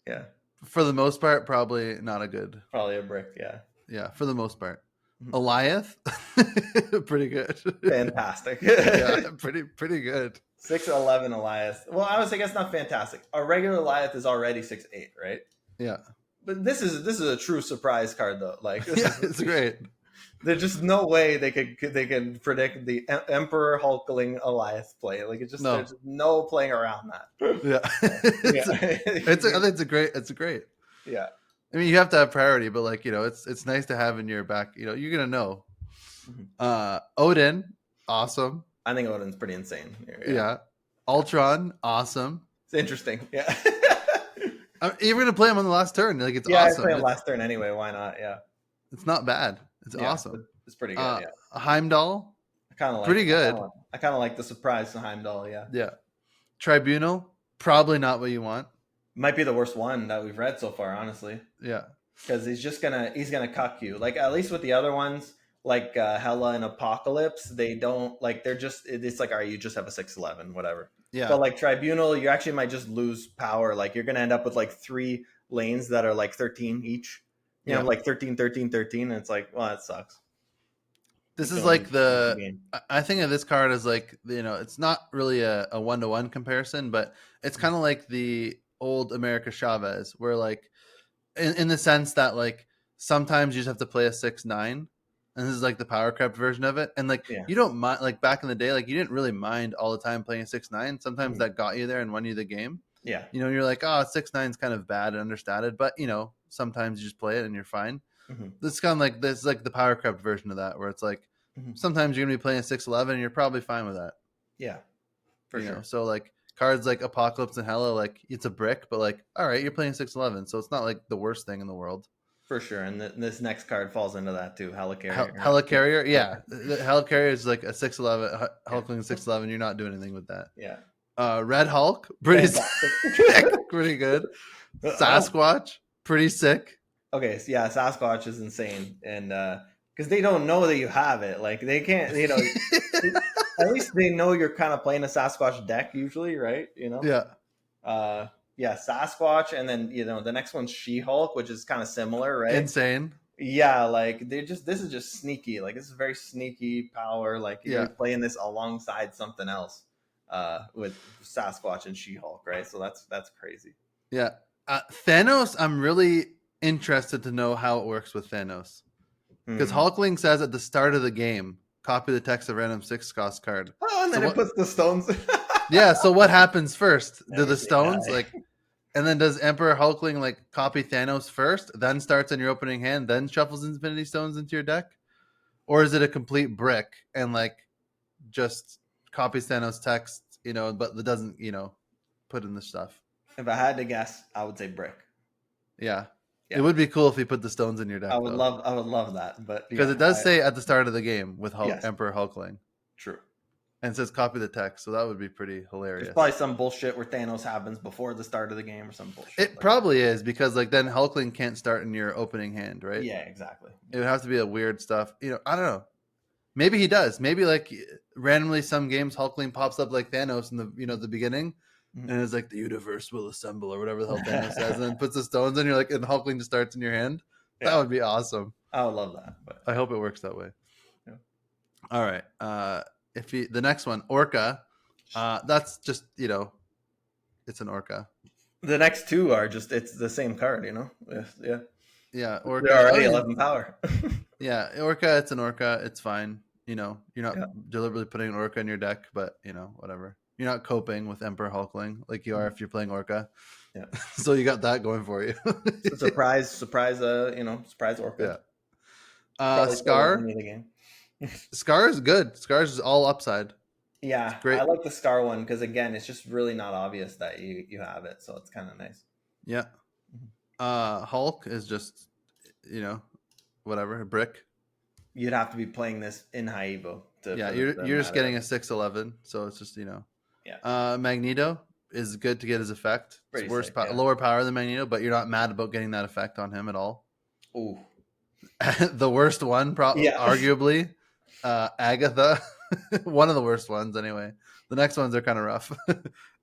Yeah. for the most part, probably not a good. Probably a brick. Yeah. Yeah, for the most part. Mhm. Eliath, pretty good. Fantastic. Yeah, pretty good. 6/11 Elias. Well, I guess not fantastic. A regular Elias is already 6/8, right? Yeah. But this is a true surprise card though. Like this Yeah, is it's great. there's just no way they can predict the Emperor Hulkling Elias play. Like there's No. just no playing around that. Yeah. Yeah. I think it's great. Yeah. I mean, you have to have priority, but like, it's nice to have in your back, you're gonna know. Mhm. Odin, awesome. I think Odin's pretty insane here. Yeah. Yeah. Ultron, awesome. It's interesting. Yeah. You're gonna play him on the last turn. Like, it's Yeah, I play awesome. him last turn anyway. Why not? Yeah. It's not bad. It's Yeah. awesome. It's pretty good. Yeah. Heimdall, I kind of like pretty good. I kind of like the surprise to Heimdall. Yeah. Yeah. Tribunal, probably not what you want. Might be the worst one that we've read so far, honestly. Yeah. Because he's gonna cuck you. Like at least with the other ones, like Hela and Apocalypse, they don't like it's like, all right, you just have a 6/11, whatever. Yeah. But like Tribunal, you actually might just lose power. Like you're gonna end up with like 3 lanes that are like 13 each. You know, like 13, 13, 13, and it's like, well, that sucks. This is Killing like the game. I think of this card as like, it's not really a 1-to-1 comparison, but it's kind of like the old America Chavez, where like, in the sense that like sometimes you just have to play a 6/9, and this is like the power crept version of it, and like Yeah. you don't mind, like back in the day, like you didn't really mind all the time playing a 6/9. Sometimes Mhm. that got you there and won you the game. Yeah. You're like, oh, 6/9 is kind of bad and understated, but sometimes you just play it and you're fine. Mhm. This is kind of like the power crept version of that, where it's like Mhm. sometimes you're gonna be playing a 6/11 and you're probably fine with that. Yeah. For sure. So like cards like Apocalypse and Hela, like it's a brick, but like, all right, you're playing 6/11, so it's not like the worst thing in the world. For sure. And this next card falls into that too. Helicarrier. Helicarrier, yeah. The Helicarrier is like a 6/11, Hulkling 6/11. You're not doing anything with that. Yeah. Red Hulk, pretty Fantastic. sick, pretty good. Sasquatch, pretty sick. Okay, so yeah, Sasquatch is insane, and because they don't know that you have it, like they can't, at least they know you're kind of playing a Sasquatch deck usually, right? Yeah. Yeah, Sasquatch, and then the next one's She-Hulk, which is kind of similar, right? Insane. Yeah, like this is just sneaky, like this is very sneaky power, like you're Yeah. playing this alongside something else, with Sasquatch and She-Hulk, right? So that's crazy. Yeah. Thanos, I'm really interested to know how it works with Thanos. Because Hulkling says at the start of the game, copy the text of random 6 cost card. Oh, and then it puts the stones. Yeah, so what happens first? Do the Everything stones die. like, and then does Emperor Hulkling like copy Thanos first, then starts in your opening hand, then shuffles Infinity Stones into your deck? Or is it a complete brick and like just copies Thanos text, but it doesn't, put in the stuff? If I had to guess, I would say brick. Yeah. Yeah. It would be cool if he put the stones in your deck. I would love that, but because it does say at the start of the game with Yes. Emperor Hulkling, true. and it says copy the text, so that would be pretty hilarious. There's probably some bullshit where Thanos happens before the start of the game or some bullshit. It probably is, because like then Hulkling can't start in your opening hand, right? Yeah, exactly. It would have to be a weird stuff. I don't know. Maybe he does. Maybe like randomly some games Hulkling pops up like Thanos in the the beginning, and it's like the universe will assemble or whatever the hell Thanos says, and then puts the stones in. You're like, and Hulkling just starts in your hand. Yeah. That would be awesome. I would love that, but I hope it works that way. Yeah. All right. The next one, Orca, that's just it's an Orca. the next two are it's the same card, Yeah. Yeah, Orca. They're already 11 power. Yeah, Orca. It's an Orca. It's fine. You're not deliberately putting an Orca in your deck, but whatever. You're not coping with Emperor Hulkling like you are if you're playing Orca. Yeah. So you got that going for you. surprise Orca. Yeah. Scar. The game. Scar is good. Scar's is all upside. Yeah, I Great. like the Scar one because again, it's just really not obvious that you have it, so it's kind of nice. Yeah. Mhm. Hulk is just, you know, whatever, a brick. You'd have to be playing this in high Evo Yeah, for this to you're just matter. getting a 611, so it's just, Yeah, Magneto is good to get his effect. It's pretty sick. Yeah. lower power than Magneto, but you're not mad about getting that effect on him at all. Ooh. The worst one, Yeah. arguably, Agatha. One of the worst ones, anyway. The next ones are kind of rough.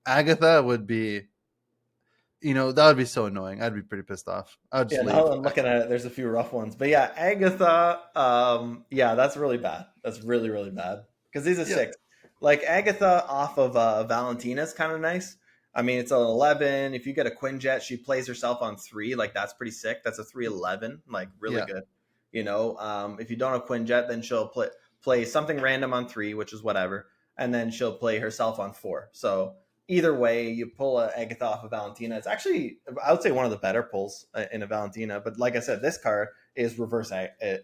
Agatha would be, that would be so annoying. I'd be pretty pissed off. I'd just Yeah, now leave. that I'm looking at it, there's a few rough ones. But yeah, Agatha, yeah, that's really bad. That's really, really bad. Because these are Yeah, six. Like Agatha off of Valentina is kind of nice. I mean, it's an 11. If you get a Quinjet, she plays herself on 3. Like, that's pretty sick. That's a 311. Like, really yeah, good. If you don't have Quinjet, then she'll play something random on 3, which is whatever. And then she'll play herself on 4. So either way, you pull a Agatha off of Valentina. It's actually, I would say, one of the better pulls in a Valentina. But like I said, this card is reverse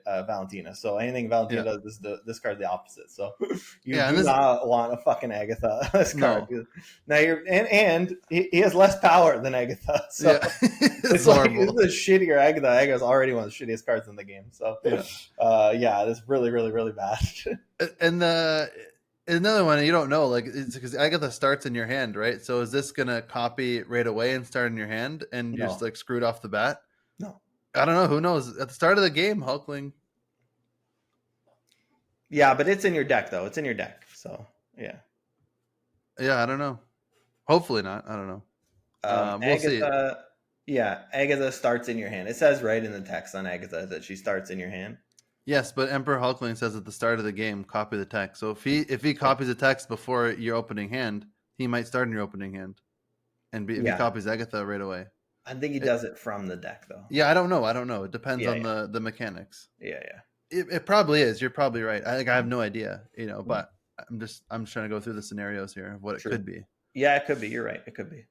Valentina. So anything Valentina yeah, does, this card's the opposite. So you yeah. And do this, not want a fucking Agatha this card. no, Now and he has less power than Agatha. So yeah, it's it's like horrible. this is a shittier Agatha. Agatha's already one of the shittiest cards in the game. So Yeah, yeah, it's really, really, really bad. and another one you don't know, like, it's because Agatha starts in your hand, right? So is this gonna copy right away and start in your hand, and you're just No, like screwed off the bat? no. I don't know. Who knows? At the start of the game, Hulkling. Yeah, but it's in your deck though. It's in your deck. So yeah. Yeah, I don't know. Hopefully not. I don't know. We'll see. Agatha, yeah, Agatha starts in your hand. It says right in the text on Agatha that she starts in your hand. Yes, but Emperor Hulkling says at the start of the game, copy the text. So if he copies the text before your opening hand, he might start in your opening hand, and if he Yeah, copies Agatha right away. I think he It, does it from the deck though. yeah, I don't know. I don't know. It depends Yeah, on yeah, the mechanics. yeah, It probably is. You're probably right. I have no idea. yeah. But I'm just trying to go through the scenarios here of what it True. could be. Yeah, it could be. You're right. It could be.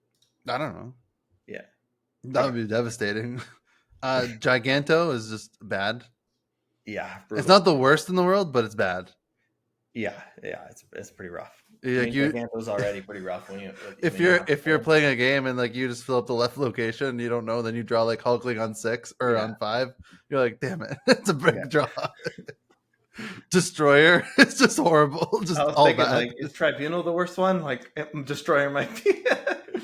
I don't know. Yeah. That would Okay. be devastating. Giganto is just bad. Yeah, It's brutal. not the worst in the world, but it's bad. Yeah, yeah, it's pretty rough. I Like mean, Giganto's already pretty rough when you if you're playing a game and like you just fill up the left location and you don't know, then you draw like Hulkling on 6 or yeah, on 5. You're like, damn it, it's a yeah. brick draw. Destroyer, it's just horrible, I just was all thinking bad. like, is Tribunal the worst one? Like Destroyer might be.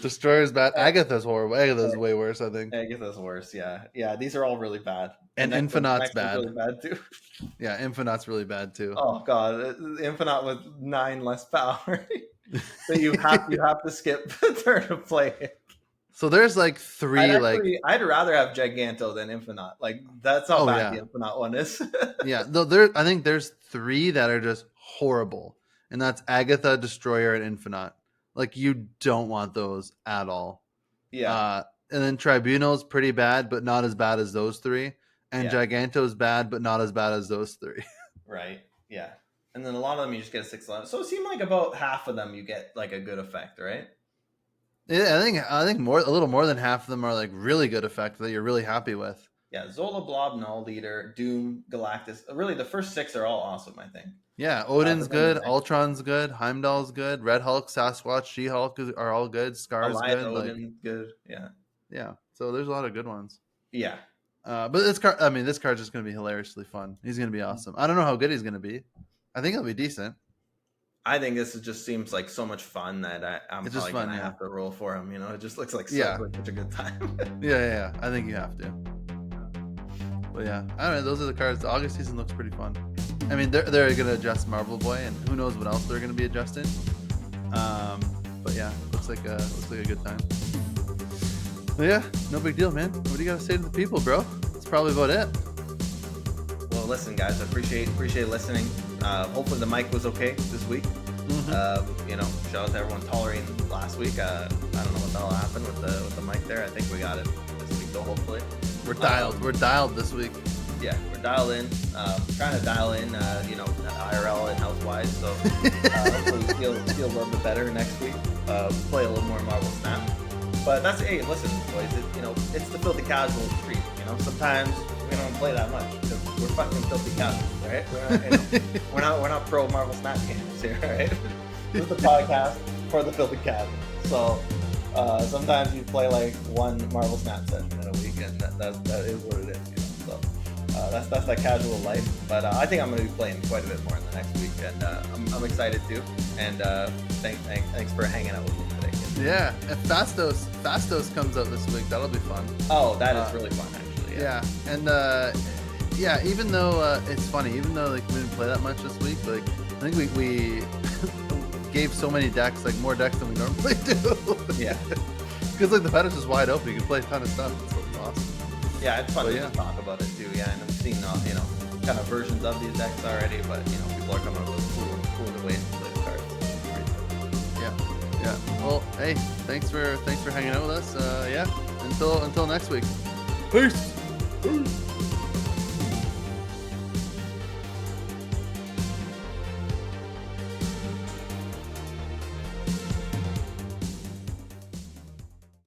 Destroyer's bad. Agatha's horrible. Agatha's way worse, I think. Agatha's worse. Yeah, yeah. These are all really bad. And The Infinite's next one's bad. really bad too. Yeah, Infinite's really bad too. Oh god, Infinite with 9 less power. So you have to skip the turn to play it. So there's like 3 I'd rather have Giganto than Infinite. Like that's how oh bad yeah. the Infinite one is. Yeah, I think there's 3 that are just horrible. And that's Agatha, Destroyer, and Infinite. Like you don't want those at all. Yeah, And then Tribunal's pretty bad, but not as bad as those 3. And yeah, Giganto's bad, but not as bad as those 3. right. Yeah, and then a lot of them you just get a 6/11. So it seemed like about half of them you get like a good effect, right? Yeah, I think a little more than half of them are like really good effect that you're really happy with. Yeah, Zola, Blob, Null Leader, Doom, Galactus. Really, the first 6 are all awesome. I think. Yeah, Odin's But then the good, next Ultron's good, Heimdall's good, Red Hulk, Sasquatch, She-Hulk are all good, Scar's Allied good. Like Odin, good. Yeah, yeah, so there's a lot of good ones. yeah. But this card's just gonna be hilariously fun. He's gonna be awesome. I don't know how good he's gonna be. I think he'll be decent. I think this just seems like so much fun that I'm It's just probably fun, gonna yeah. have to roll for him. It just looks like Yeah. such a good time. Yeah. I think you have to. But yeah, I don't know. Those are the cards. The August season looks pretty fun. I mean, they're gonna adjust Marvel Boy, and who knows what else they're gonna be adjusting. But yeah, looks like a good time. But yeah, no big deal, man. What do you gotta say to the people, bro? That's probably about it. Well, listen, guys, I appreciate listening. Hopefully the mic was okay this week. Shout out to everyone tolerating last week. I don't know what the hell happened with the mic there. I think we got it this week though. Hopefully, We're dialed. We're dialed this week. yeah, we're dialed in. Trying to dial in, IRL and house-wise. So hopefully feel a little bit better next week. Play a little more Marvel Snap. But hey, listen, boys. It's the filthy casual street. Sometimes we don't play that much because we're fucking filthy casuals, right? We're not pro Marvel Snap games here, right? This is the podcast for the filthy cat. So sometimes you play like one Marvel Snap session in a week, and that is what it is. You know? So that's that casual life. But I think I'm going to be playing quite a bit more in the next week, and I'm excited too. And thanks for hanging out with me today. Yeah, and Fastos comes out this week. That'll be fun. Oh, that is really fun, actually. Yeah, and yeah, even though it's funny, even though like we didn't play that much this week, like I think we gave so many decks, like more decks than we normally do. Yeah, because like the meta's just wide open. You can play a ton of stuff. It's awesome. Yeah, it's fun to talk about it too. Yeah, and I've seen kind of versions of these decks already, but people are coming up with cool ways to play the cards. Yeah. Well, hey, thanks for hanging out with us. Yeah, until next week. Peace.